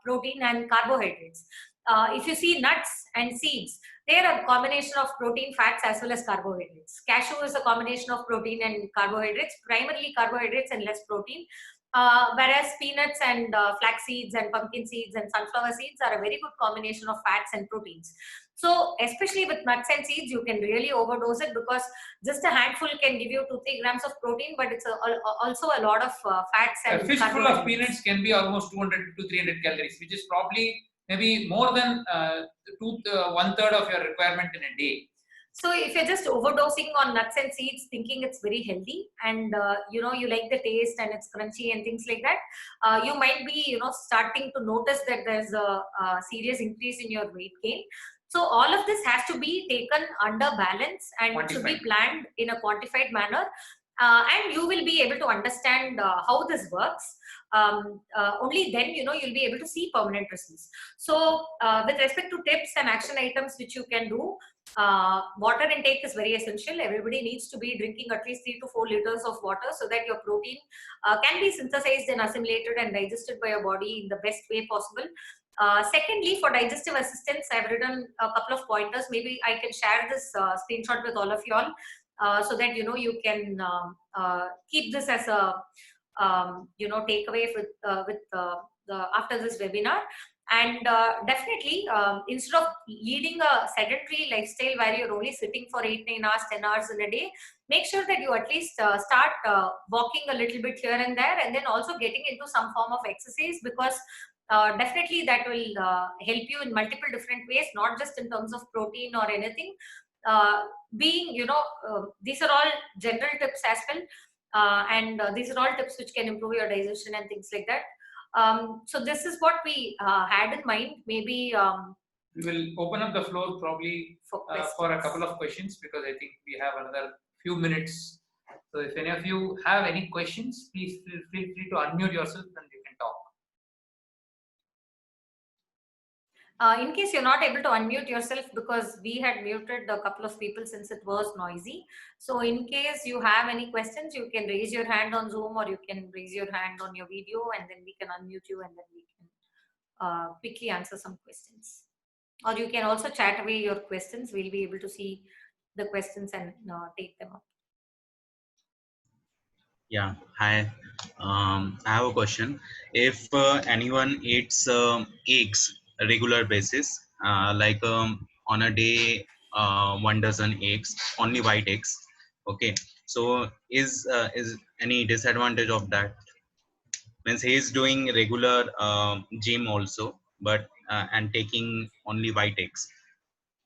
protein and carbohydrates. If you see nuts and seeds, they're a combination of protein, fats, as well as carbohydrates. Cashew is a combination of protein and carbohydrates, primarily carbohydrates and less protein. Whereas peanuts and flax seeds and pumpkin seeds and sunflower seeds are a very good combination of fats and proteins. So especially with nuts and seeds, you can really overdose it, because just a handful can give you 2-3 grams of protein, but it's also a lot of fats and A fistful of peanuts can be almost 200 to 300 calories, which is probably maybe more than 1/3 of your requirement in a day. So if you're just overdosing on nuts and seeds, thinking it's very healthy, and you like the taste and it's crunchy and things like that, you might be starting to notice that there's a serious increase in your weight gain. So all of this has to be taken under balance and should be Quantified. planned in a quantified manner, and you will be able to understand how this works. Only then you'll be able to see permanent results. So with respect to tips and action items which you can do, water intake is very essential. Everybody needs to be drinking at least 3 to 4 liters of water so that your protein can be synthesized and assimilated and digested by your body in the best way possible. Secondly, for digestive assistance, I've written a couple of pointers. Maybe I can share this screenshot with all of you all, so that you can keep this as a takeaway with the after this webinar. And definitely, instead of leading a sedentary lifestyle where you're only sitting for 8, 9 hours, 10 hours in a day, make sure that you at least start walking a little bit here and there, and then also getting into some form of exercise, because definitely that will help you in multiple different ways, not just in terms of protein or anything. These are all general tips as well, and these are all tips which can improve your digestion and things like that. So this is what we had in mind. Maybe We will open up the floor probably for for a questions. couple of questions, because I think we have another few minutes. So if any of you have any questions, please feel free to unmute yourself and you can talk. In case you're not able to unmute yourself, because we had muted a couple of people since it was noisy. So in case you have any questions, you can raise your hand on Zoom, or you can raise your hand on your video, and then we can unmute you, and then we can quickly answer some questions. Or you can also chat away your questions. We'll be able to see the questions and take them up. Yeah, hi. I have a question. If anyone eats eggs a regular basis, like on a day, 1 dozen eggs, only white eggs. Okay, so is any disadvantage of that? Means he is doing regular gym also, but and taking only white eggs,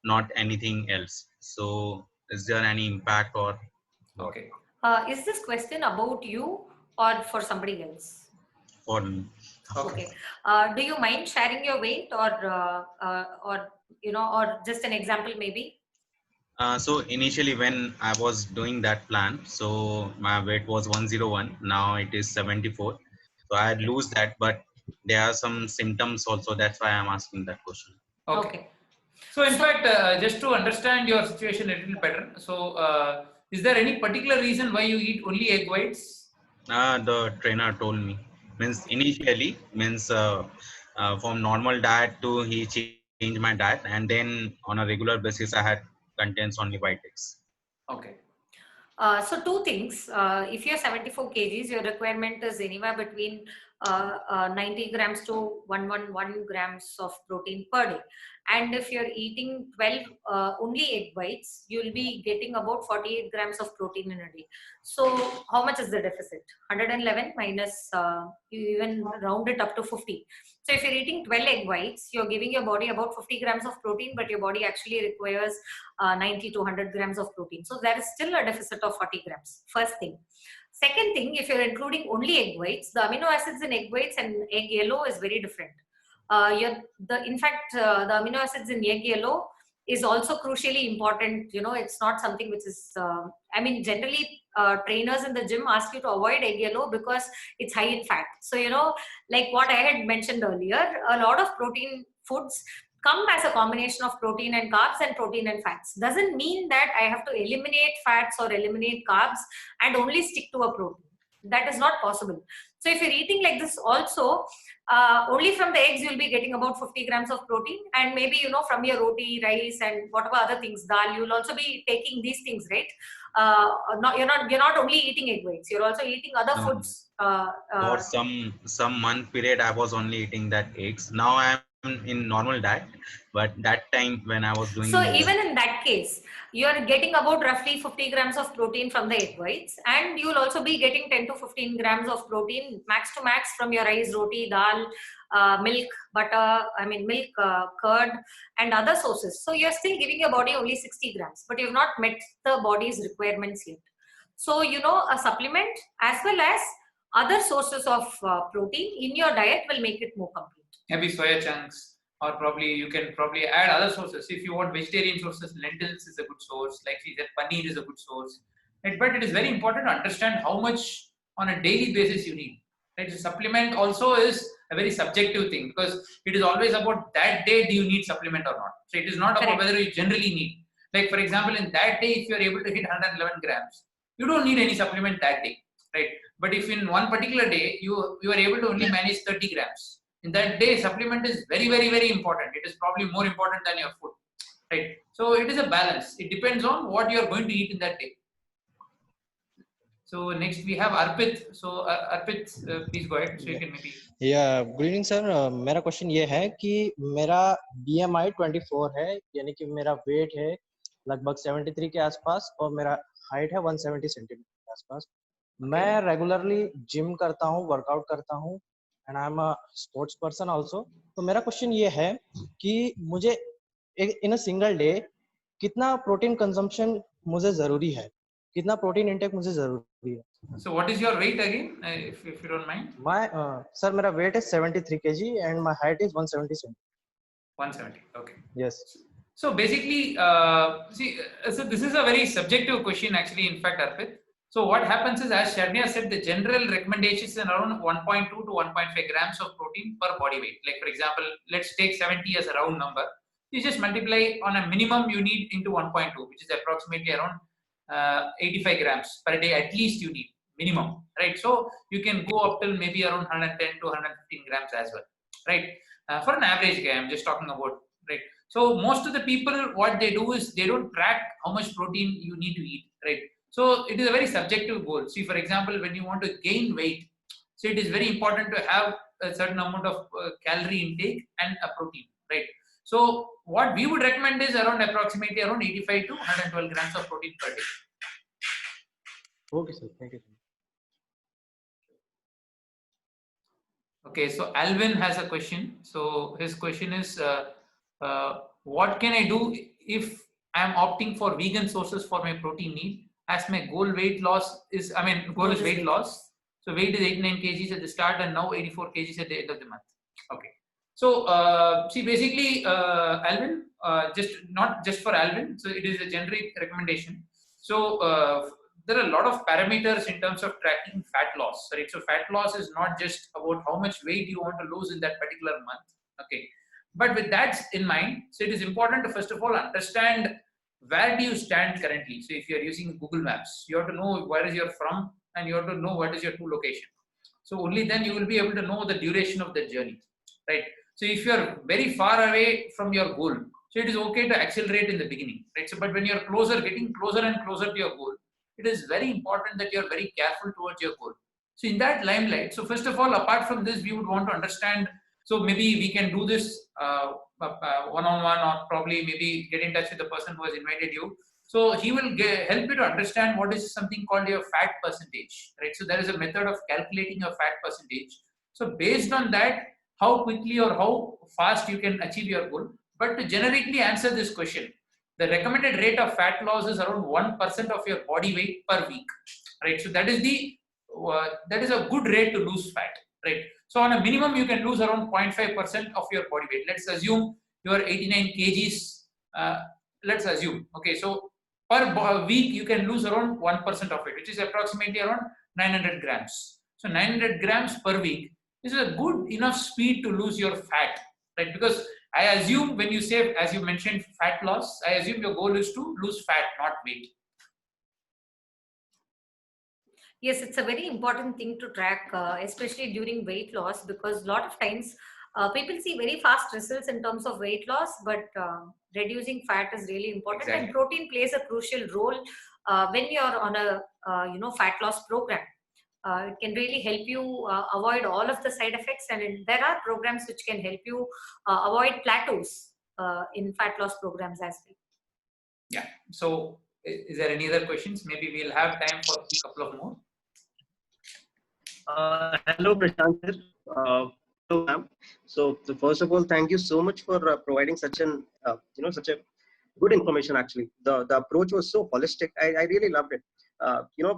not anything else. So is there any impact or what Okay. Is this question about you or for somebody else? for me? Okay. Do you mind sharing your weight, or or just an example maybe? So initially when I was doing that plan, so my weight was 101. Now it is 74. So I Okay. lose that, but there are some symptoms also. That's why I'm asking that question. Okay. So in fact, just to understand your situation a little better, so is there any particular reason why you eat only egg whites? The trainer told me, means initially, means from normal diet to he changed my diet, and then on a regular basis I had contains only white eggs. Okay. So two things. If you're 74 kgs, your requirement is anywhere between 90 grams to 111 grams of protein per day. And if you're eating 12 only egg whites, you'll be getting about 48 grams of protein in a day. So how much is the deficit? 111 minus, you even round it up to 50. So if you're eating 12 egg whites, you're giving your body about 50 grams of protein, but your body actually requires 90 to 100 grams of protein. So there is still a deficit of 40 grams. First thing. Second thing, if you're including only egg whites, the amino acids in egg whites and egg yellow is very different. In fact, the amino acids in egg yellow is also crucially important. It's not something which is, generally trainers in the gym ask you to avoid egg yellow because it's high in fat. So, like what I had mentioned earlier, a lot of protein foods come as a combination of protein and carbs and protein and fats. Doesn't mean that I have to eliminate fats or eliminate carbs and only stick to a protein. That is not possible. So if you're eating like this also, only from the eggs you'll be getting about 50 grams of protein, and maybe from your roti, rice, and whatever other things, dal, you'll also be taking these things, right? You're not only eating egg whites, you're also eating other foods. For some month period I was only eating that eggs. Now I am in normal diet, but that time when I was doing So even in that case, you are getting about roughly 50 grams of protein from the egg whites, and you will also be getting 10 to 15 grams of protein max to max from your rice, roti, dal, milk, butter, milk, curd, and other sources. So you're still giving your body only 60 grams, but you've not met the body's requirements yet. So, a supplement as well as other sources of protein in your diet will make it more complete. Maybe soya chunks, or probably you can probably add other sources. If you want vegetarian sources, lentils is a good source. Like she said, paneer is a good source. Right? But it is very important to understand how much on a daily basis you need. Right? So supplement also is a very subjective thing, because it is always about that day do you need supplement or not. So it is not about Correct. whether you generally need. Like for example, in that day, if you are able to hit 111 grams, you don't need any supplement that day, right? But if in one particular day you are able to only manage 30 grams, in that day supplement is very, very, very important. It is probably more important than your food, right? So it is a balance. It depends on what you are going to eat in that day. So next we have Arpit. So Arpit, please go ahead. So you can maybe. या good evening sir, मेरा question ये है कि मेरा BMI 24 है, यानी कि मेरा वेट है लगभग 73 के आसपास और मेरा हाइट है 170 सेंटीमीटर के आसपास. मैं रेगुलरली जिम करता हूँ, वर्कआउट करता हूँ, and I am a sports person also. तो मेरा क्वेश्चन ये है कि मुझे इन अ सिंगल डे कितना प्रोटीन कंजम्पशन मुझे जरूरी है, कितना प्रोटीन इंटेक मुझे जरूरी है. So what is your weight again, if you don't mind? Sir मेरा वेट है 73 kg and my height is 170 centimetre. 170. Okay. Yes. So basically, so this is a very subjective question actually, in fact, Arpit. So what happens is, as Sharnya said, the general recommendation is around 1.2 to 1.5 grams of protein per body weight. Like for example, let's take 70 as a round number. You just multiply on a minimum you need into 1.2, which is approximately around 85 grams per day at least you need, minimum, right? So you can go up till maybe around 110 to 115 grams as well, right? For an average guy, I'm just talking about, right? So most of the people, what they do is they don't track how much protein you need to eat, right? So it is a very subjective goal. See, for example, when you want to gain weight, so it is very important to have a certain amount of calorie intake and a protein, right? So what we would recommend is around approximately around 85 to 112 grams of protein per day. Okay sir, thank you. Okay, so Alvin has a question. So his question is, what can I do if I am opting for vegan sources for my protein need? As my goal weight loss is, goal is weight loss. So weight is 89 kgs at the start and now 84 kgs at the end of the month. Okay. So see, basically, Alvin, not just for Alvin. So it is a generic recommendation. So there are a lot of parameters in terms of tracking fat loss, right? So fat loss is not just about how much weight you want to lose in that particular month, okay? But with that in mind, so it is important to first of all understand where do you stand currently. So if you are using Google Maps, you have to know where is you're from and you have to know what is your true location. So only then you will be able to know the duration of the journey, right? So if you are very far away from your goal, so it is okay to accelerate in the beginning, right? So but when you are getting closer and closer to your goal, it is very important that you are very careful towards your goal. So in that limelight, so first of all, apart from this, we would want to understand, so maybe we can do this one-on-one, or probably maybe get in touch with the person who has invited you. So he will help you to understand what is something called your fat percentage, right? So there is a method of calculating your fat percentage. So based on that, how quickly or how fast you can achieve your goal. But to generically answer this question, the recommended rate of fat loss is around 1% of your body weight per week, right? So that is a good rate to lose fat, right? So on a minimum, you can lose around 0.5% of your body weight. Let's assume you are 89 kgs. Let's assume, okay, so per week, you can lose around 1% of it, which is approximately around 900 grams. So 900 grams per week is a good enough speed to lose your fat, right? Because I assume when you say, as you mentioned, fat loss, I assume your goal is to lose fat, not weight. Yes, it's a very important thing to track, especially during weight loss, because a lot of times people see very fast results in terms of weight loss, but reducing fat is really important. Exactly. And protein plays a crucial role when you're on a fat loss program. It can really help you avoid all of the side effects, and there are programs which can help you avoid plateaus in fat loss programs as well. Yeah. So, is there any other questions? Maybe we'll have time for a couple of more. Hello, Prashant. Hello, ma'am. So first of all, thank you so much for providing such an such a good information. Actually, the approach was so holistic. I really loved it.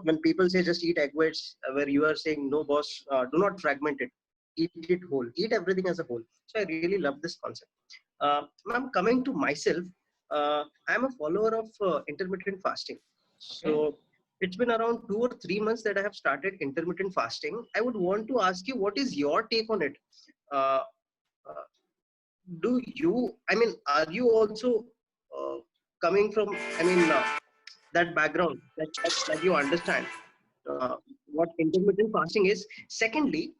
When people say just eat egg whites, where you are saying no, boss, do not fragment it. Eat it whole. Eat everything as a whole. So I really love this concept. Ma'am, coming to myself, I'm a follower of intermittent fasting. So it's been around 2 or 3 months that I have started intermittent fasting. I would want to ask you, what is your take on it? Uh, uh, are you also coming from, that background that you understand what intermittent fasting is? Secondly,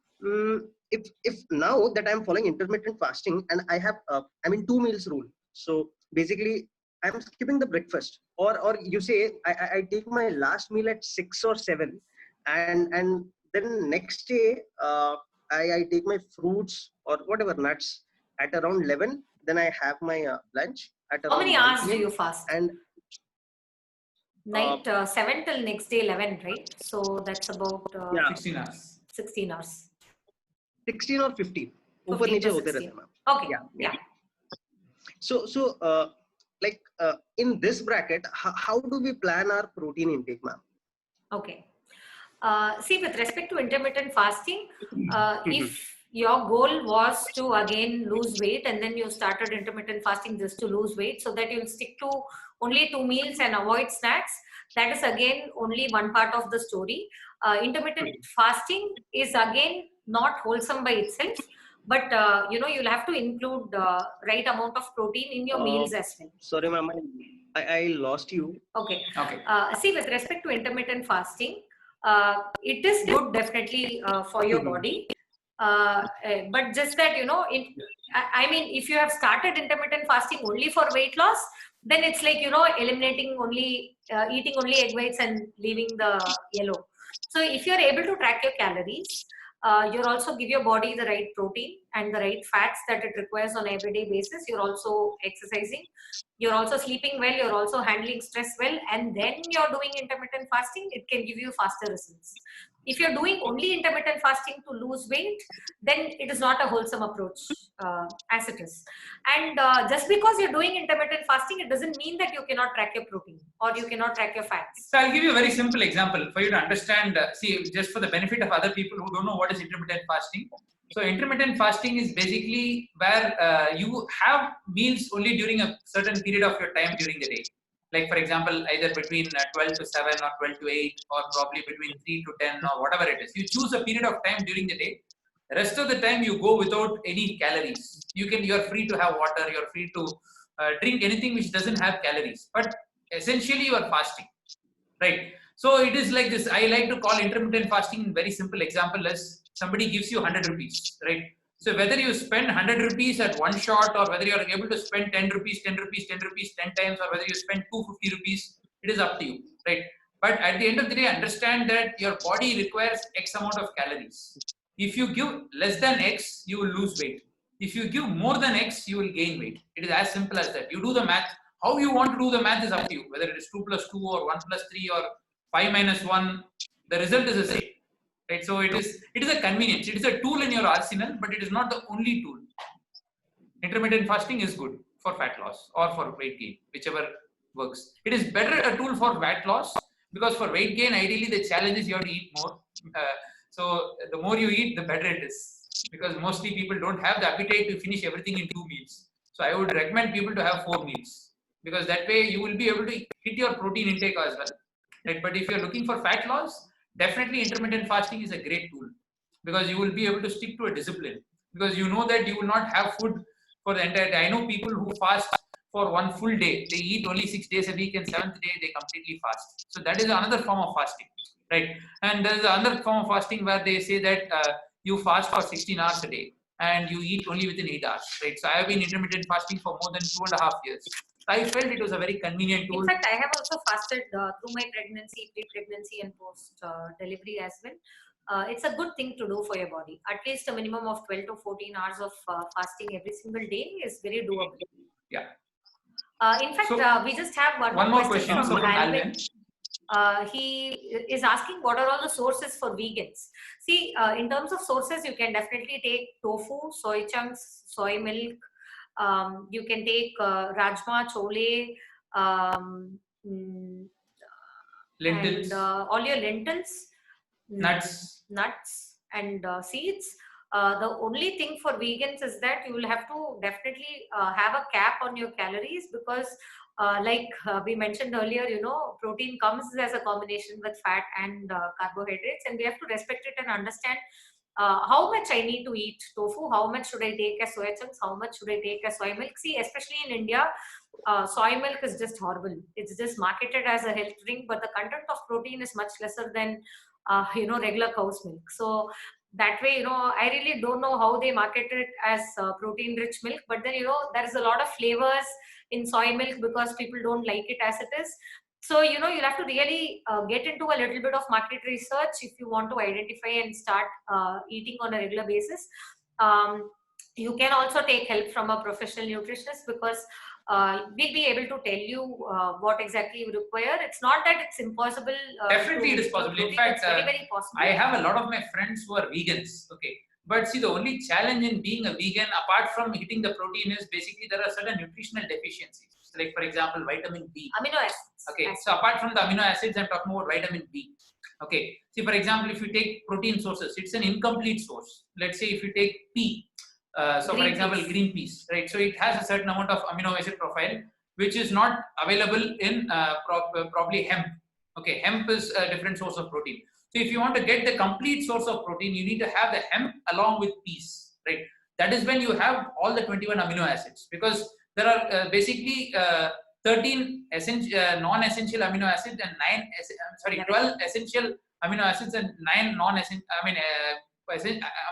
if now that I'm following intermittent fasting and I have, 2 meals rule. So basically, I'm skipping the breakfast, or you say I take my last meal at 6 or 7, and then next day I take my fruits or whatever nuts at around 11. Then I have my lunch at around How many 1 hours do PM, you fast? and Night 7 till next day 11, right? So that's about 16 hours. 16 hours. 16 or 15. 15 ऊपर नीचे to होते 16. रहते हैं, ma'am. Okay. Yeah. Yeah. So in this bracket, how do we plan our protein intake, ma'am? Okay. See, with respect to intermittent fasting, if your goal was to again lose weight and then you started intermittent fasting just to lose weight so that you'll stick to only 2 meals and avoid snacks, that is again only one part of the story. Intermittent fasting is again not wholesome by itself, but you'll have to include right amount of protein in your meals as well. Sorry, ma'am, I lost you. Okay. Okay. See, with respect to intermittent fasting, it is good definitely for your body. But just that, if you have started intermittent fasting only for weight loss, then it's like, eliminating only, eating only egg whites and leaving the yellow. So if you're able to track your calories, you'll also give your body the right protein and the right fats that it requires on an everyday basis. You're also exercising, you're also sleeping well, you're also handling stress well, and then you're doing intermittent fasting, it can give you faster results. If you're doing only intermittent fasting to lose weight, then it is not a wholesome approach as it is. And just because you're doing intermittent fasting, it doesn't mean that you cannot track your protein or you cannot track your fats. So I'll give you a very simple example for you to understand. See, just for the benefit of other people who don't know what is intermittent fasting. So intermittent fasting is basically where you have meals only during a certain period of your time during the day. Like for example, either between 12 to 7 or 12 to 8 or probably between 3 to 10 or whatever it is. You choose a period of time during the day. The rest of the time you go without any calories. You're free to have water, you're free to drink anything which doesn't have calories. But essentially you are fasting, right? So it is like this. I like to call intermittent fasting very simple example as somebody gives you 100 rupees, right? So whether you spend 100 rupees at one shot or whether you are able to spend 10 rupees, 10 rupees, 10 rupees, 10 times, or whether you spend 250 rupees, it is up to you, right? But at the end of the day, understand that your body requires X amount of calories. If you give less than X, you will lose weight. If you give more than X, you will gain weight. It is as simple as that. You do the math. How you want to do the math is up to you. Whether it is 2 plus 2 or 1 plus 3 or 5 minus 1, the result is the same. Right? So it is a convenience. It is a tool in your arsenal, but it is not the only tool. Intermittent fasting is good for fat loss or for weight gain, whichever works. It is better a tool for fat loss because for weight gain, ideally the challenge is you have to eat more. So the more you eat, the better it is, because mostly people don't have the appetite to finish everything in 2 meals. So I would recommend people to have 4 meals, because that way you will be able to hit your protein intake as well. Right? But if you're looking for fat loss, definitely intermittent fasting is a great tool, because you will be able to stick to a discipline, because you know that you will not have food for the entire day. I know people who fast for one full day. They eat only 6 days a week, and 7th day they completely fast. So that is another form of fasting, right? And there is another form of fasting where they say that you fast for 16 hours a day and you eat only within 8 hours, right? So I have been intermittent fasting for more than 2.5 years. I felt it was a very convenient tool. In fact, I have also fasted through my pregnancy, pre-pregnancy and post-delivery as well. it's a good thing to do for your body. At least a minimum of 12 to 14 hours of fasting every single day is very doable. Yeah. In fact, So, we just have one more question from from Alvin. He is asking what are all the sources for vegans. See, in terms of sources, you can definitely take tofu, soy chunks, soy milk. You can take rajma, chole, mm, Lentils. and all your lentils, nuts and seeds. The only thing for vegans is that you will have to definitely have a cap on your calories, because like we mentioned earlier, protein comes as a combination with fat and carbohydrates, and we have to respect it and understand how much I need to eat tofu, how much should I take as soya chunks, how much should I take as soy milk. See, especially in India, soy milk is just horrible. It's just marketed as a health drink, but the content of protein is much lesser than regular cow's milk. So that way, I really don't know how they market it as protein rich milk, but then there is a lot of flavors in soy milk because people don't like it as it is. So you'll have to really get into a little bit of market research if you want to identify and start eating on a regular basis. You can also take help from a professional nutritionist, because we'll be able to tell you what exactly you require. It's not that it's impossible. Definitely it is possible. In fact, it's very, very possible. I have a lot of my friends who are vegans. Okay. But see, the only challenge in being a vegan, apart from hitting the protein, is basically there are certain nutritional deficiencies. Like, for example, vitamin B. Amino acids. Okay. So apart from the amino acids, I'm talking about vitamin B. Okay. See, for example, if you take protein sources, it's an incomplete source. Let's say if you take pea, so for example, green peas, right? So it has a certain amount of amino acid profile, which is not available in probably hemp. Okay, hemp is a different source of protein. So if you want to get the complete source of protein, you need to have the hemp along with peas, right? That is when you have all the 21 amino acids, because there are basically 13 non-essential amino acids and 12 essential amino acids and 9 non-essential,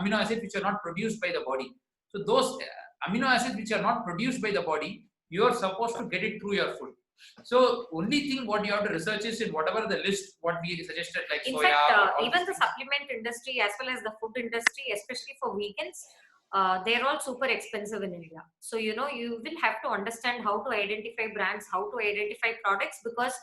amino acids which are not produced by the body. So those amino acids which are not produced by the body, you are supposed to get it through your food. So only thing what you have to research is in whatever the list what we suggested, like in soya. fact, even the supplement industry as well as the food industry, especially for vegans, they're all super expensive in India. So you will have to understand how to identify brands, how to identify products, because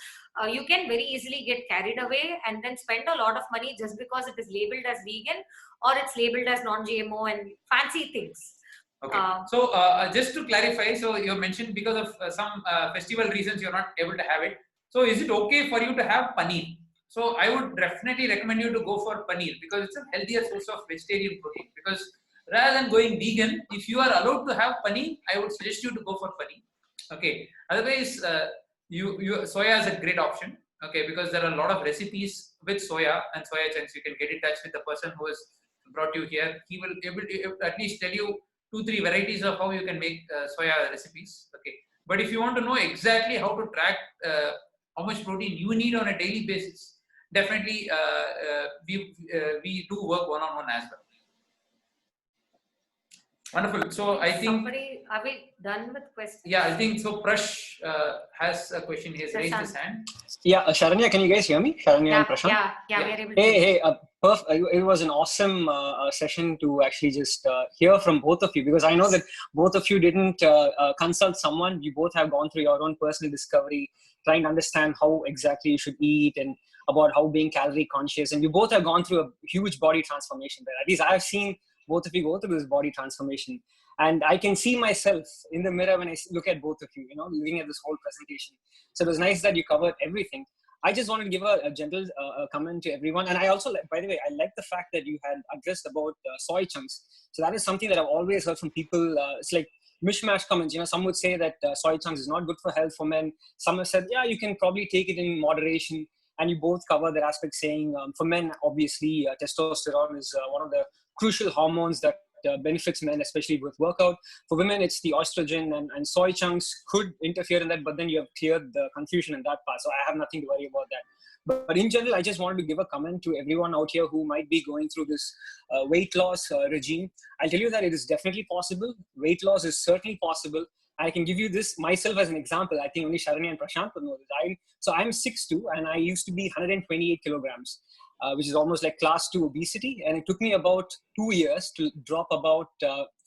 you can very easily get carried away and then spend a lot of money just because it is labeled as vegan or it's labeled as non-GMO and fancy things. Okay. So just to clarify, so you mentioned because of some festival reasons you're not able to have it. So is it okay for you to have paneer? So I would definitely recommend you to go for paneer, because it's a healthier source of vegetarian protein. Because rather than going vegan, if you are allowed to have paneer, I would suggest you to go for paneer. Okay. Otherwise, soya is a great option. Okay, because there are a lot of recipes with soya and soya chunks. You can get in touch with the person who has brought you here. He will able to at least tell you 2-3 varieties of how you can make soya recipes. Okay, but if you want to know exactly how to track how much protein you need on a daily basis, definitely we do work one-on-one as well. Wonderful. So I think are we done with questions? Yeah, I think so. Prash has a question. He has raised his hand. Yeah, Sharanya, can you guys hear me? Sharanya and Prashant? Yeah, we are able to. Hey, it was an awesome session to actually just hear from both of you, because I know that both of you didn't consult someone. You both have gone through your own personal discovery, trying to understand how exactly you should eat and about how being calorie conscious. And you both have gone through a huge body transformation there. At least I've seen both of you go through this body transformation. And I can see myself in the mirror when I look at both of you, looking at this whole presentation. So it was nice that you covered everything. I just wanted to give a gentle comment to everyone. And I also, by the way, I like the fact that you had addressed about soy chunks. So that is something that I've always heard from people. It's like mishmash comments. Some would say that soy chunks is not good for health for men. Some have said, yeah, you can probably take it in moderation. And you both cover that aspect, saying for men, obviously, testosterone is one of the crucial hormones that benefits men, especially with workout. For women, it's the estrogen, and soy chunks could interfere in that, but then you have cleared the confusion in that part. So I have nothing to worry about that. But in general, I just wanted to give a comment to everyone out here who might be going through this weight loss regime. I'll tell you that it is definitely possible. Weight loss is certainly possible. I can give you this myself as an example. I think only Sharanya and Prashant would know this. So I'm 6'2", and I used to be 128 kilograms. which is almost like class 2 obesity. And it took me about 2 years to drop about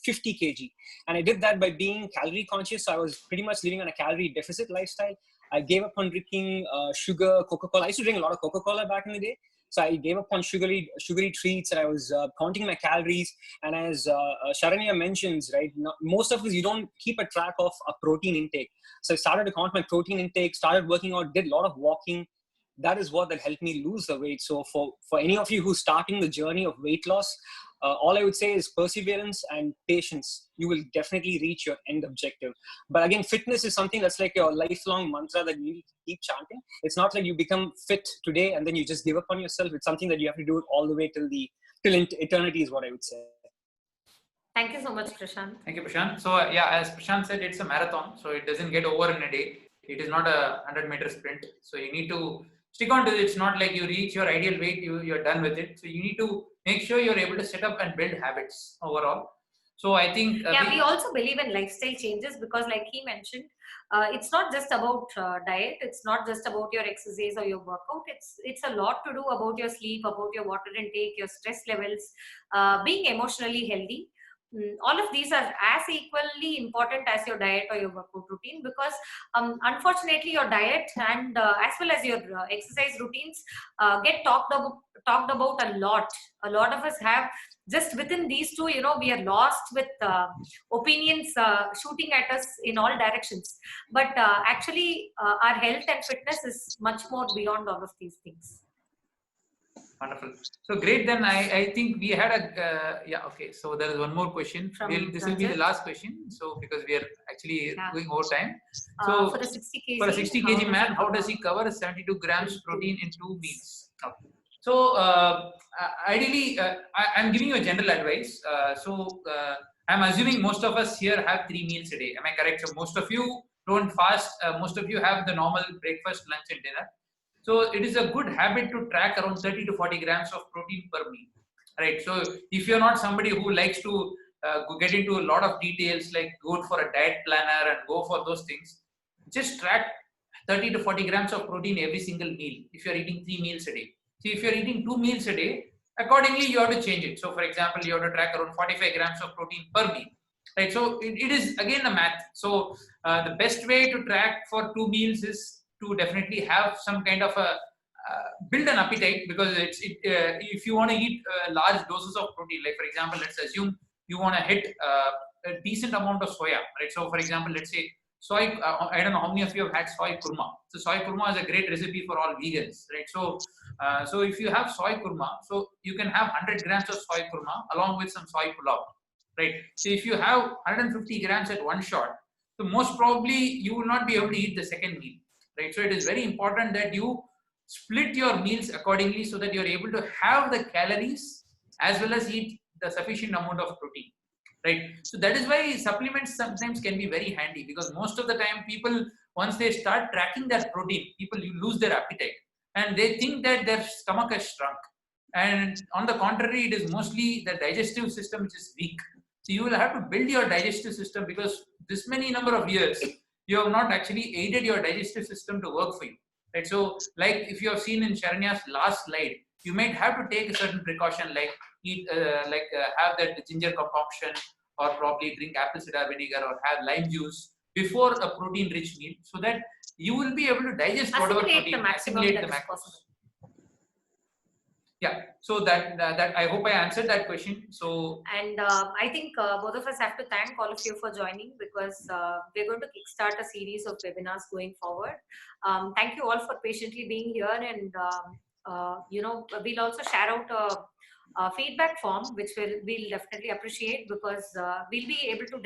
50 kg. And I did that by being calorie conscious. So I was pretty much living on a calorie deficit lifestyle. I gave up on drinking sugar, Coca-Cola. I used to drink a lot of Coca-Cola back in the day. So I gave up on sugary treats, and I was counting my calories. And as Sharanya mentions, right, most of us, you don't keep a track of a protein intake. So I started to count my protein intake, started working out, did a lot of walking. That is what that helped me lose the weight. So for any of you who's starting the journey of weight loss, all I would say is perseverance and patience. You will definitely reach your end objective. But again, fitness is something that's like your lifelong mantra that you need to keep chanting. It's not like you become fit today and then you just give up on yourself. It's something that you have to do it all the way till eternity is what I would say. Thank you so much, Prashant. Thank you, Prashant. So yeah, as Prashant said, it's a marathon, so it doesn't get over in a day. It is not a 100-meter sprint. So you need to stick on to it. It's not like you reach your ideal weight, you're done with it. So you need to make sure you're able to set up and build habits overall. So I think we also believe in lifestyle changes, because like he mentioned, it's not just about diet, it's not just about your exercise or your workout. It's a lot to do about your sleep, about your water intake, your stress levels, being emotionally healthy. All of these are as equally important as your diet or your workout routine, because unfortunately your diet and as well as your exercise routines get talked about a lot. A lot of us have, just within these two, we are lost with opinions shooting at us in all directions. But actually our health and fitness is much more beyond all of these things. Wonderful. So great. Then I think we had a yeah. Okay. So there is one more question. This will be the last question. So because we are actually going over time. So for a 60 kg, for a 60 kg man, how does he cover 72 grams protein in 2 meals? Okay. So ideally, I'm giving you a general advice. I'm assuming most of us here have 3 meals a day. Am I correct? So most of you don't fast. Most of you have the normal breakfast, lunch, and dinner. So it is a good habit to track around 30 to 40 grams of protein per meal, right? So if you're not somebody who likes to get into a lot of details, like go for a diet planner and go for those things, just track 30 to 40 grams of protein every single meal if you're eating 3 meals a day. So if you're eating 2 meals a day, accordingly you have to change it. So for example, you have to track around 45 grams of protein per meal, right? So it is again a math. So the best way to track for 2 meals is to definitely have some kind of a build an appetite, because if you want to eat large doses of protein, like for example, let's assume you want to hit a decent amount of soya, right? So for example, let's say soy, I don't know how many of you have had soy kurma. So soy kurma is a great recipe for all vegans, right? So if you have soy kurma, so you can have 100 grams of soy kurma along with some soy pulao, right? So if you have 150 grams at one shot, so most probably you will not be able to eat the second meal. Right? So it is very important that you split your meals accordingly so that you're able to have the calories as well as eat the sufficient amount of protein, right? So that is why supplements sometimes can be very handy, because most of the time people, once they start tracking their protein, people lose their appetite and they think that their stomach has shrunk. And on the contrary, it is mostly the digestive system which is weak. So you will have to build your digestive system, because this many number of years, you have not actually aided your digestive system to work for you, right? So like if you have seen in Sharanya's last slide, you might have to take a certain precaution, like eat, have that ginger concoction, or probably drink apple cider vinegar or have lime juice before a protein-rich meal, so that you will be able to digest whatever protein, assimilate the macros. Yeah, so that I hope I answered that question. So and I think both of us have to thank all of you for joining, because we're going to kickstart a series of webinars going forward. Thank you all for patiently being here, and we'll also share out a feedback form, which we'll definitely appreciate, because we'll be able to